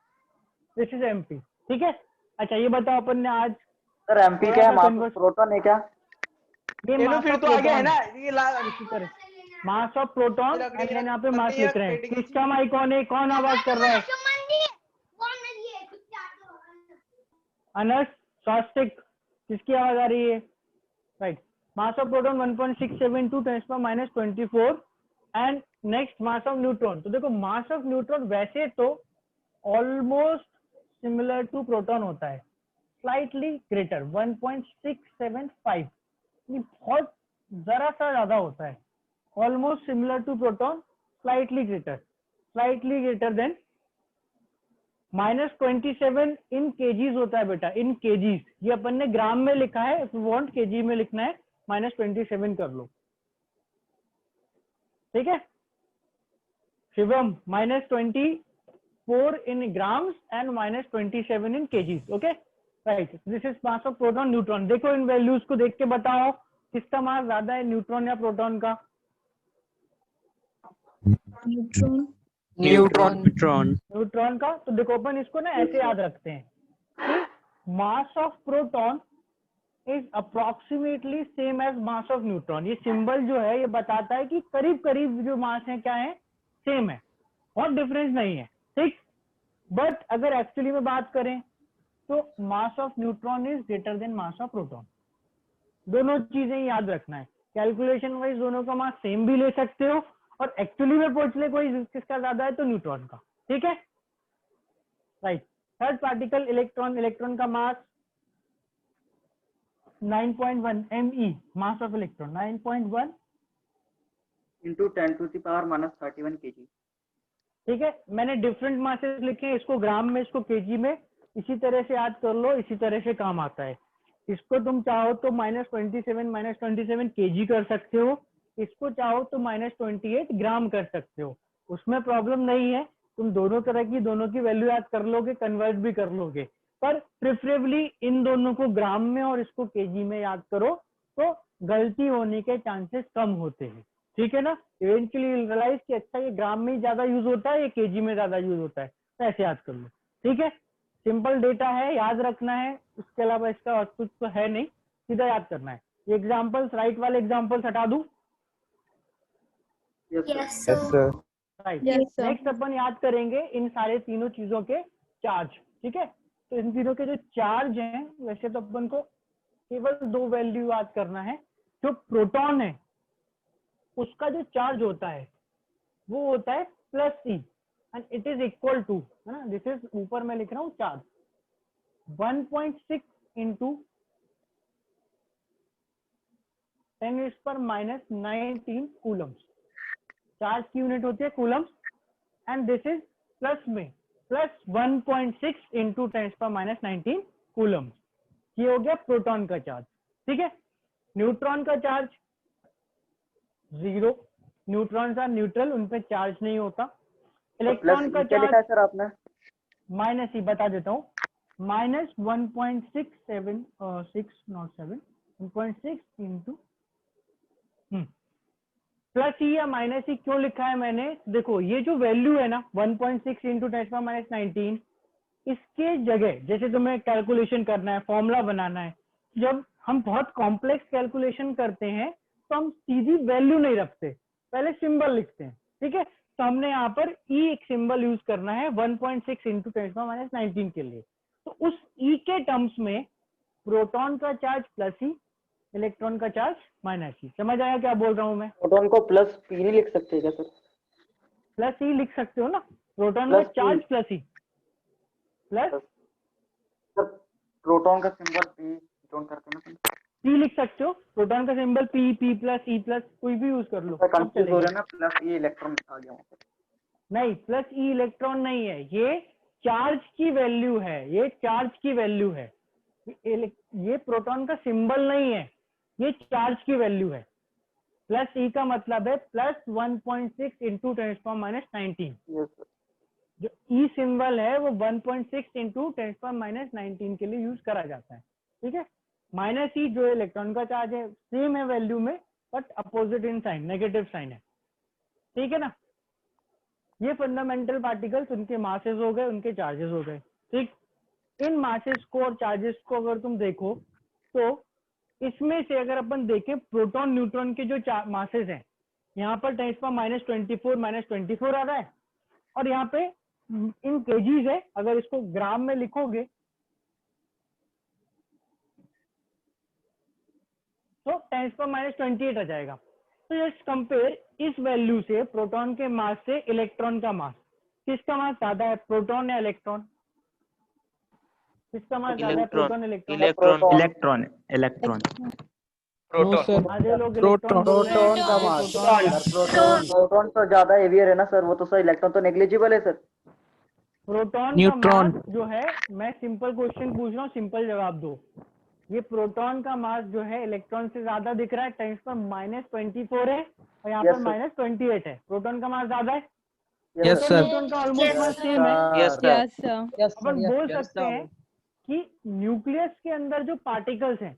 दिस इज MP। ठीक है, अच्छा ये बताओ अपन ने आज सर MP क्या है? मास ऑफ प्रोटॉन है क्या? ये फिर तो आ गया है ना ये इसी तरह mass of proton and then यहाँ पे मास लिख रहे हैं। किसका माइक ऑन है? कौन आवाज कर रहा है? अनस, स्वास्तिक, किसकी आवाज आ रही है? Right. Mass of proton 1.672 10⁻24 and next mass of neutron. तो देखो मास ऑफ न्यूट्रॉन वैसे तो ऑलमोस्ट सिमिलर टू प्रोटॉन होता है, स्लाइटली ग्रेटर 1.675, बहुत जरा सा ज्यादा होता है। Almost similar to proton, slightly greater than -27 in KGs होता है बेटा, इन केजीज। ये अपन ने ग्राम में लिखा है, इफ यू वांट केजी में लिखना है -27 कर लो, ठीक है। Shivam -24 in grams and -27 in KGs, okay right. This is mass of proton neutron. देखो इन वैल्यूज को देख के बताओ किसका मास ज्यादा है, न्यूट्रॉन या प्रोटॉन का? न्यूट्रॉन का। तो देखो अपन इसको ना ऐसे याद रखते हैं कि mass of proton is approximately same as mass of neutron. ये सिंबल जो है ये बताता है कि करीब करीब जो मास है क्या है, सेम है, बहुत डिफरेंस नहीं है, ठीक। बट अगर एक्चुअली में बात करें तो मास of neutron is greater then mass of proton. दोनों चीजें याद रखना है। कैलकुलेशन वाइज दोनों का मास सेम भी ले सकते हो और एक्चुअली में पूछ ले कोई किसका ज्यादा है तो न्यूट्रॉन का, ठीक है right. Third particle electron. Electron का मास 9.1 ME, mass of electron 9.1 into 10⁻31 kg। ठीक है। मैंने डिफरेंट मासेस लिखे हैं, इसको ग्राम में, इसको केजी में, इसी तरह से याद कर लो, इसी तरह से काम आता है। इसको तुम चाहो तो -27 केजी कर सकते हो, इसको चाहो तो -28 ग्राम कर सकते हो, उसमें प्रॉब्लम नहीं है। तुम दोनों तरह की, दोनों की वैल्यू याद कर लोगे, कन्वर्ट भी कर लोगे, पर प्रेफरेबली इन दोनों को ग्राम में और इसको केजी में याद करो तो गलती होने के चांसेस कम होते हैं, ठीक है ना। इवेंचुअली रियलाइज कि अच्छा ये ग्राम में ज्यादा यूज होता है, ये केजी में ज्यादा यूज होता है, तो ऐसे याद कर लो, ठीक है। सिंपल डेटा है, याद रखना है, उसके अलावा इसका और कुछ तो है नहीं, सीधा याद करना है। ये एग्जाम्पल्स, राइट वाले एग्जाम्पल्स हटा दूं? Yes, sir. Right. Yes, sir. Next अपन याद करेंगे इन सारे तीनों चीजों के चार्ज, ठीक है। तो इन तीनों के जो चार्ज हैं, वैसे तो अपन को केवल दो वैल्यू याद करना है। जो प्रोटॉन है उसका जो चार्ज होता है वो होता है +C and it is equal to, है ना, दिस इज, ऊपर मैं लिख रहा हूँ चार्ज 1.6 इंटू 10⁻19 कूलम्स। चार्ज की यूनिट होती है coulombs and this is plus में +1.6 इंटू 10⁻19 कूलम्स। ये हो गया प्रोटॉन का चार्ज, ठीक है। न्यूट्रॉन का चार्ज 0, न्यूट्रॉन्स आर न्यूट्रल, उन पे चार्ज नहीं होता। इलेक्ट्रॉन का क्या लिखा है चार्ज सर आपने? -E, बता देता हूँ, -1.6 इंटू +E या -E क्यों लिखा है मैंने? देखो ये जो वैल्यू है ना 1.6 इंटू 10⁻19, इसके जगह जैसे तुम्हें कैलकुलेशन करना है, फॉर्मूला बनाना है, जब हम बहुत कॉम्प्लेक्स कैलकुलेशन करते हैं तो हम सीधी वैल्यू नहीं रखते, पहले सिंबल लिखते हैं, ठीक है। तो हमने यहाँ पर E एक सिंबल यूज करना है 1.6 इंटू 10⁻19 के लिए। तो उस E के टर्म्स में प्रोटॉन का चार्ज +E, इलेक्ट्रॉन का चार्ज -E। समझ आया क्या बोल रहा हूँ मैं? प्रोटॉन को +P नहीं लिख सकते क्या सर? +E लिख सकते हो ना, प्रोटॉन का चार्ज +E प्लस प्रोटॉन का सिंबल P डोंट करते ना, P लिख सकते हो, प्रोटॉन का सिंबल P, P+, E+, कोई भी यूज कर लो, कंफ्यूज हो रहा है ना, +E इलेक्ट्रॉन आ गया। नहीं, +E इलेक्ट्रॉन नहीं है, ये चार्ज की वैल्यू है, ये चार्ज की वैल्यू है, ये प्रोटॉन का सिंबल नहीं है, ये चार्ज की वैल्यू है। +E का मतलब है +1.6 इंटू 10⁻19। जो E सिंबल है वो 1.6 इंटू 10⁻19 के लिए यूज करा जाता है, ठीक है। -E जो इलेक्ट्रॉन का चार्ज है, सेम है वैल्यू में, but opposite in sign, negative sign है, ठीक है ना। ये फंडामेंटल पार्टिकल्स, उनके मासेस हो गए, उनके चार्जेस हो गए, ठीक। इन मासेस को और चार्जेस को अगर तुम देखो तो इसमें से अगर अपन देखें प्रोटॉन न्यूट्रॉन के जो मासेस हैं, यहाँ पर 10⁻24 आ रहा है, और यहाँ पे इन केजीज है। अगर इसको ग्राम में लिखोगे तो 10⁻28 आ जाएगा। तो जस्ट कंपेयर इस वैल्यू से, प्रोटॉन के मास से इलेक्ट्रॉन का मास, किसका मास ज्यादा है, प्रोटॉन या इलेक्ट्रॉन? किसका मास ज्यादा है, प्रोटॉन इलेक्ट्रॉन? इलेक्ट्रॉन। इलेक्ट्रॉन आधे लोग इलेक्ट्रॉन बोल रहे हैं, प्रोटॉन का आधे मास। प्रोटॉन। प्रोटॉन तो ज्यादा हेवियर है ना सर, वो तो सर इलेक्ट्रॉन तो नेग्लिजिबल है सर। प्रोटॉन का न्यूट्रॉन। मास जो है, मैं सिंपल क्वेश्चन पूछ रहा हूँ, सिंपल जवाब दो। ये प्रोटॉन का मास जो है इलेक्ट्रॉन से ज्यादा दिख रहा है, 10⁻24 है, और यहाँ Yes, पर sir. -28 है। प्रोटॉन का मास ज्यादा है, यस सर न्यूट्रॉन का ऑलमोस्ट मास सेम है। Yes sir. अपन बोल सकते हैं कि न्यूक्लियस के अंदर जो पार्टिकल्स हैं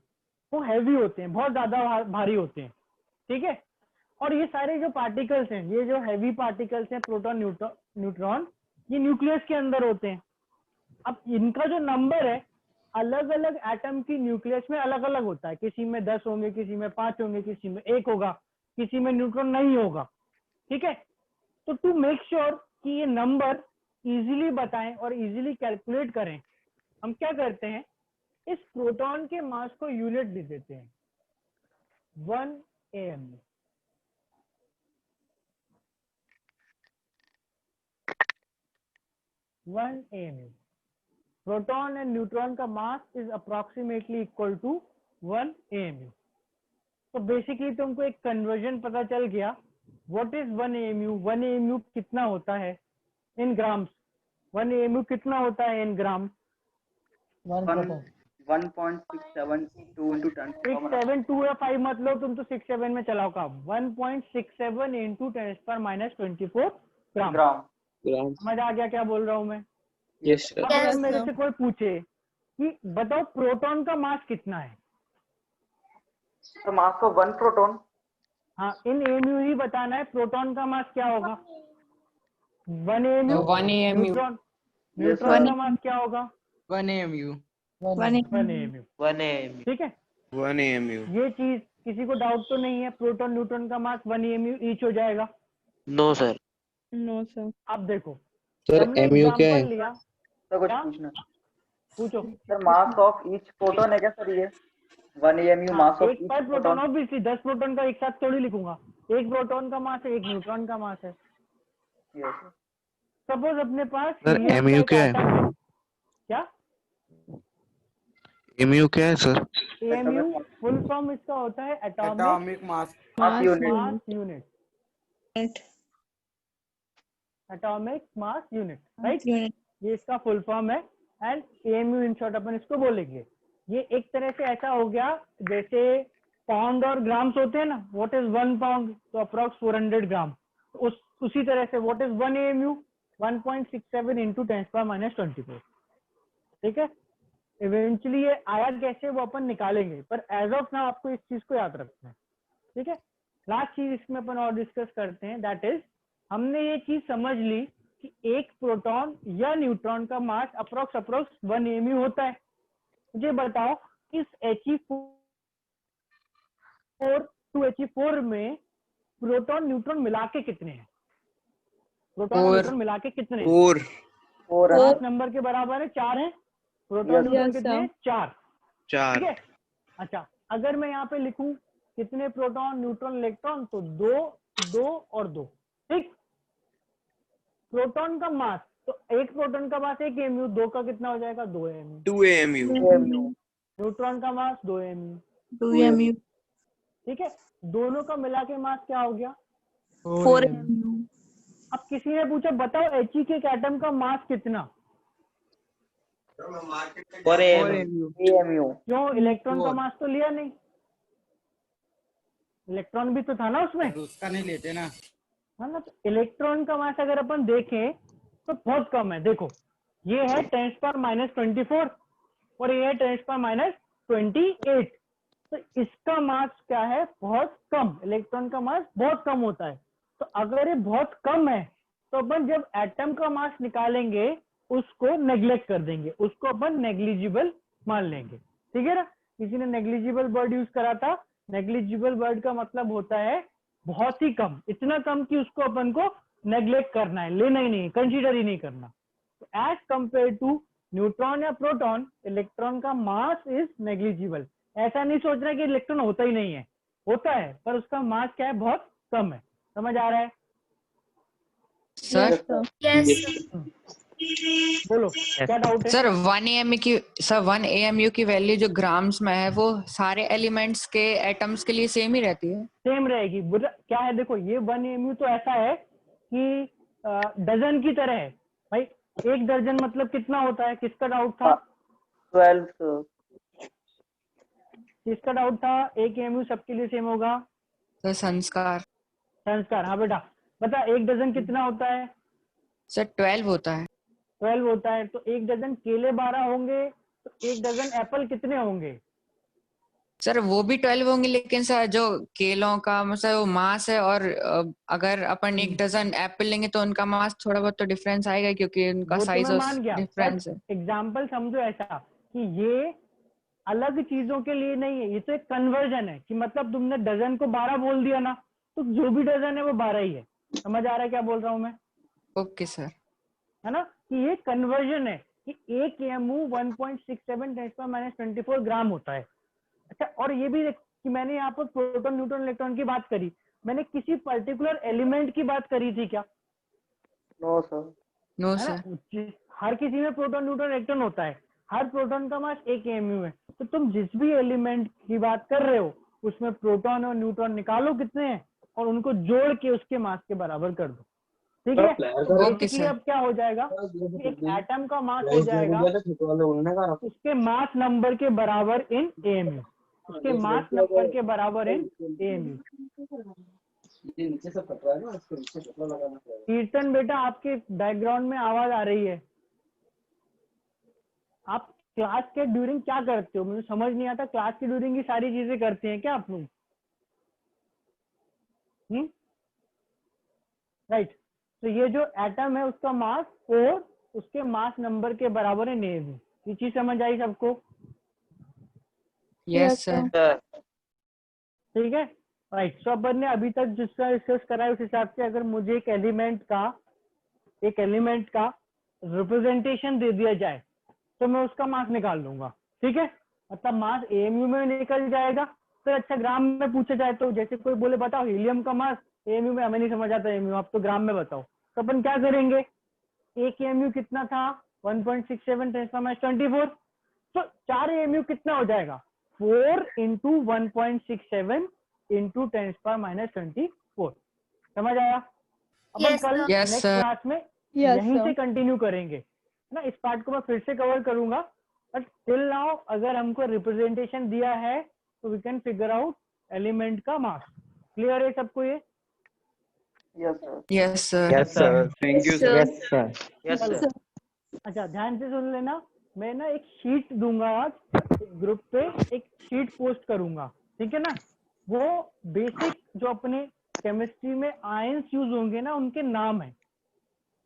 वो हैवी होते हैं, बहुत ज्यादा भारी होते हैं, ठीक है। और ये सारे जो पार्टिकल्स हैं, ये जो हैवी पार्टिकल्स हैं, प्रोटॉन न्यूट्रॉन, ये न्यूक्लियस के अंदर होते हैं। अब इनका जो नंबर है अलग अलग एटम की न्यूक्लियस में अलग अलग होता है, किसी में 10 होंगे, किसी में 5 होंगे, किसी में 1 होगा, किसी में न्यूट्रॉन नहीं होगा, ठीक है। तो टू मेक श्योर कि ये नंबर इजीली बताएं और इजीली कैलकुलेट करें, हम क्या करते हैं, इस प्रोटॉन के मास को यूनिट दे देते हैं 1 AMU। प्रोटॉन एंड न्यूट्रॉन का mass is approximately equal to 1 AMU। तो बेसिकली तुमको एक कन्वर्जन पता चल गया। What is 1 AMU? 1 AMU कितना होता है इन ग्राम्स? 1 AMU कितना होता है इन ग्राम? 1.672 into 10 672 या 5 मत लो, तुम तो 6-7 में चलाओ का। 1.67 into 10⁻24 ग्राम। समझ आ गया क्या बोल रहा हूँ मैं? Yes sir. अब अगर मेरे से कोई पूछे कि बताओ प्रोटॉन का मास कितना है, तो मास ऑफ 1 प्रोटॉन, हाँ इन AMU ही बताना है, प्रोटॉन का मास क्या होगा? 1 AMU। 1 AMU। न्यूट्रॉन का मास क्या होगा? 1 AMU 1 AMU। 1 AM। ठीक है, 1 AMU। ये चीज किसी को डाउट तो नहीं है? प्रोटॉन न्यूट्रॉन का मास 1 AMU ईच हो जाएगा। No sir. No sir. अब देखो, सर हमने MU क्या एग्जांपल है? लिया, सर कुछ क्या? पूछना पूछो। Sir, mass of each proton है क्या सर ये? 1 AMU मास ऑफ एक ईच पर प्रोटॉन, प्रोटॉन। ऑब्वियसली 10 प्रोटॉन का एक साथ थोड़ी लिखूंगा। एक प्रोटॉन का मास है, एक न्यूट्रॉन का मास है। यस सपोज अपने पास सर, helium MU का एक क्या है? atom है। क्या? MU क्या है सर? AMU फुल फॉर्म इसका होता है atomic mass mass unit. Atomic mass unit, right? ये इसका फुल फॉर्म है। एंड AMU इन शॉर्ट अपन इसको बोलेंगे। ये एक तरह से ऐसा हो गया जैसे पाउंड और ग्राम्स होते हैं ना। What is 1 pound? तो अप्रॉक्स 400 ग्राम। उसी तरह से व्हाट इज 1 AMU? 1.67 into 10⁻24। ठीक है, इवेंचुअली ये आया कैसे वो अपन निकालेंगे, पर एज ऑफ नाउ आपको इस चीज को याद रखना है। ठीक है, लास्ट चीज इसमें अपन और डिस्कस करते हैं, दैट इज हमने ये चीज समझ ली कि एक प्रोटॉन या न्यूट्रॉन का मास अप्रोक्स 1 AMU होता है। मुझे बताओ इस He4 में प्रोटॉन न्यूट्रॉन मिला के कितने हैं? प्रोटॉन और न्यूट्रॉन मिला के कितने हैं? 4 5 नंबर के बराबर है, 4 है। प्रोटॉन न्यूट्रॉन कितने हैं? 4। ठीक है, अच्छा अगर मैं यहाँ पे लिखूं कितने प्रोटॉन न्यूट्रॉन इलेक्ट्रॉन, तो 2 और 2। ठीक, प्रोटॉन का मास, तो एक प्रोटॉन का मास 1 AMU, 2 का कितना हो जाएगा? 2 AMU। 2 AMU। न्यूट्रॉन का मास 2 AMU। 2 AMU। ठीक है, दोनों का मिला के मास क्या हो गया? 4 AMU। अब किसी ने पूछा बताओ He के एक एटम का मास कितना? 4 AM। क्यों? इलेक्ट्रॉन का मास तो लिया नहीं, इलेक्ट्रॉन भी तो था ना उसमें। उसका नहीं लेते ना। हाँ ना, तो इलेक्ट्रॉन का मास अगर अपन देखें तो बहुत कम है। देखो ये है 10⁻24 और ये है 10⁻28। तो इसका मास क्या है? बहुत कम। इलेक्ट्रॉन का मास बहुत कम होता है। तो अगर ये बहुत कम है तो अपन जब एटम का मास निकालेंगे उसको नेग्लेक्ट कर देंगे, उसको अपन नेग्लिजिबल मान लेंगे। ठीक है ना? किसी ने नेग्लिजिबल वर्ड यूज करा था। नेग्लिजिबल वर्ड का मतलब होता है बहुत ही कम, इतना कम कि उसको अपन को नेग्लेक्ट करना है, लेना ही नहीं, कंसीडर ही नहीं करना। एज कंपेयर टू न्यूट्रॉन या प्रोटॉन, इलेक्ट्रॉन का मास इज नेग्लिजिबल। ऐसा नहीं सोचना कि इलेक्ट्रॉन होता ही नहीं है, होता है, पर उसका मास क्या है, बहुत कम है। समझ आ रहा है? Sir Yes. बोलो क्या डाउट है? सर 1 AMU की वैल्यू जो ग्राम्स में है वो सारे एलिमेंट्स के एटम्स के लिए सेम ही रहती है? सेम रहेगी। क्या है, देखो ये 1 AMU तो ऐसा है कि डजन की तरह है भाई। 1 दर्जन मतलब कितना होता है? किसका डाउट था? 12 sir. किसका डाउट था 1 AMU सबके लिए सेम होगा? तो संस्कार। संस्कार, हाँ बेटा बता 1 डजन कितना होता है? सर 12 होता है। 12 होता है। तो 1 डजन केले 12 होंगे, तो 1 डजन एप्पल कितने होंगे? सर वो भी 12 होंगे, लेकिन सर जो केलों का मतलब वो मास है, और अगर अपन 1 डजन एप्पल लेंगे तो उनका मास थोड़ा बहुत तो डिफरेंस आएगा, क्योंकि उनका वो तो साइज मैं मान गया, डिफरेंस है। एग्जाम्पल समझो ऐसा कि ये अलग चीजों के लिए नहीं है, ये तो एक कन्वर्जन है कि मतलब तुमने डजन को 12 बोल दिया ना, तो जो भी डजन है वो 12 ही है। समझ आ रहा है क्या बोल रहा हूँ मैं? Okay sir. है ना, कि ये कन्वर्जन है कि 1 AMU 1.67 × 10⁻24 ग्राम होता है। अच्छा, और ये भी कि मैंने यहाँ पर प्रोटॉन न्यूट्रॉन इलेक्ट्रॉन की बात करी, मैंने किसी पर्टिकुलर एलिमेंट की बात करी थी क्या? No sir. नो है सर। ना, हर किसी में प्रोटॉन न्यूट्रॉन इलेक्ट्रॉन होता है, हर प्रोटॉन का मास 1 AMU है। तो तुम जिस भी एलिमेंट की बात कर रहे हो उसमें प्रोटॉन और न्यूट्रॉन निकालो कितने हैं, और उनको जोड़ के उसके मास के बराबर कर दो। ठीक है, तो ओके बेसिकली सर। अब क्या हो जाएगा, एक एटम का मास हो जाएगा उसके मास नंबर के बराबर इन AMU, उसके मास नंबर के बराबर इन AMU। कीर्तन बेटा आपके बैकग्राउंड में आवाज आ रही है। आप क्लास के ड्यूरिंग क्या करते हो? मुझे समझ नहीं आता, क्लास के ड्यूरिंग की सारी चीजें करते हैं क्या आप लोग? राइट। तो ये जो एटम है उसका मास 4, उसके मास नंबर के बराबर है AMU। ये चीज समझ आई सबको? Yes sir. ठीक है, राइट। सो अपन ने अभी तक जिसका डिस्कस करा है उस हिसाब से अगर मुझे एक एलिमेंट का रिप्रेजेंटेशन दे दिया जाए तो मैं उसका मास निकाल लूंगा। ठीक है, मतलब मास AMU में निकल जाएगा। फिर अच्छा ग्राम में पूछा जाए तो जैसे कोई बोले बताओ हीलियम का मास AMU में, हमें नहीं समझ आता AMU, आप तो ग्राम में बताओ। तो अपन क्या करेंगे, 1 AMU कितना था 1.67 × 10⁻24, तो 4 AMU कितना हो जाएगा 4 × 1.67 × 10⁻24। समझ आया? अपन Yes, कल sir. Yes, next sir. Class में Yes, यहीं sir. से कंटिन्यू करेंगे ना। इस पार्ट को मैं फिर से कवर करूंगा, बट टिल नाउ अगर हमको रिप्रेजेंटेशन दिया है तो we can figure out element का मास। क्लियर है सबको ये? Yes sir. Yes sir. Yes sir. Thank you sir. Yes sir. Yes चलो, sir. अच्छा ध्यान से सुन लेना, मैं ना एक शीट दूंगा आज ग्रुप पे, एक शीट पोस्ट करूंगा, ठीक है ना। वो बेसिक जो अपने केमिस्ट्री में आयंस यूज होंगे ना उनके नाम है,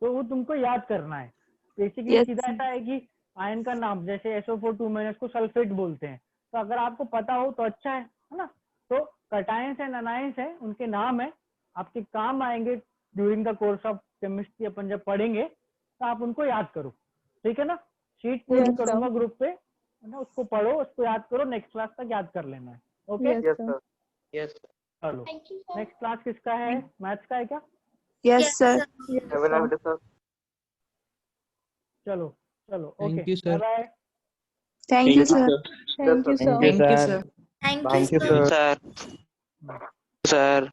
तो वो तुमको याद करना है। बेसिकली Yes, सीधा ऐसा है कि आयन का नाम जैसे SO4 2- को सल्फेट बोलते हैं, तो अगर आपको पता हो तो अच्छा है ना। तो कटायंस एंड अनायंस है, उनके नाम है, आपके काम आएंगे during the course of chemistry. अपन जब पढ़ेंगे तो आप उनको याद करो, ठीक है ना। शीट पोस्ट Yes, करूंगा sir. ग्रुप पे, है ना, उसको पढ़ो, उसको याद करो, नेक्स्ट क्लास तक याद कर लेना है। Okay, Yes, Yes sir. sir. Yes sir. चलो Thank you, sir. Next class किसका है? मैथ्स का है क्या? Yes, sir. Yes, Have a nice day sir. चलो चलो, okay, Thank you, sir. Bye bye. Thank you, sir. Yes, Thank you, sir. sir. Thank you sir. Thank you, Thank you sir. sir. Sir. Sir.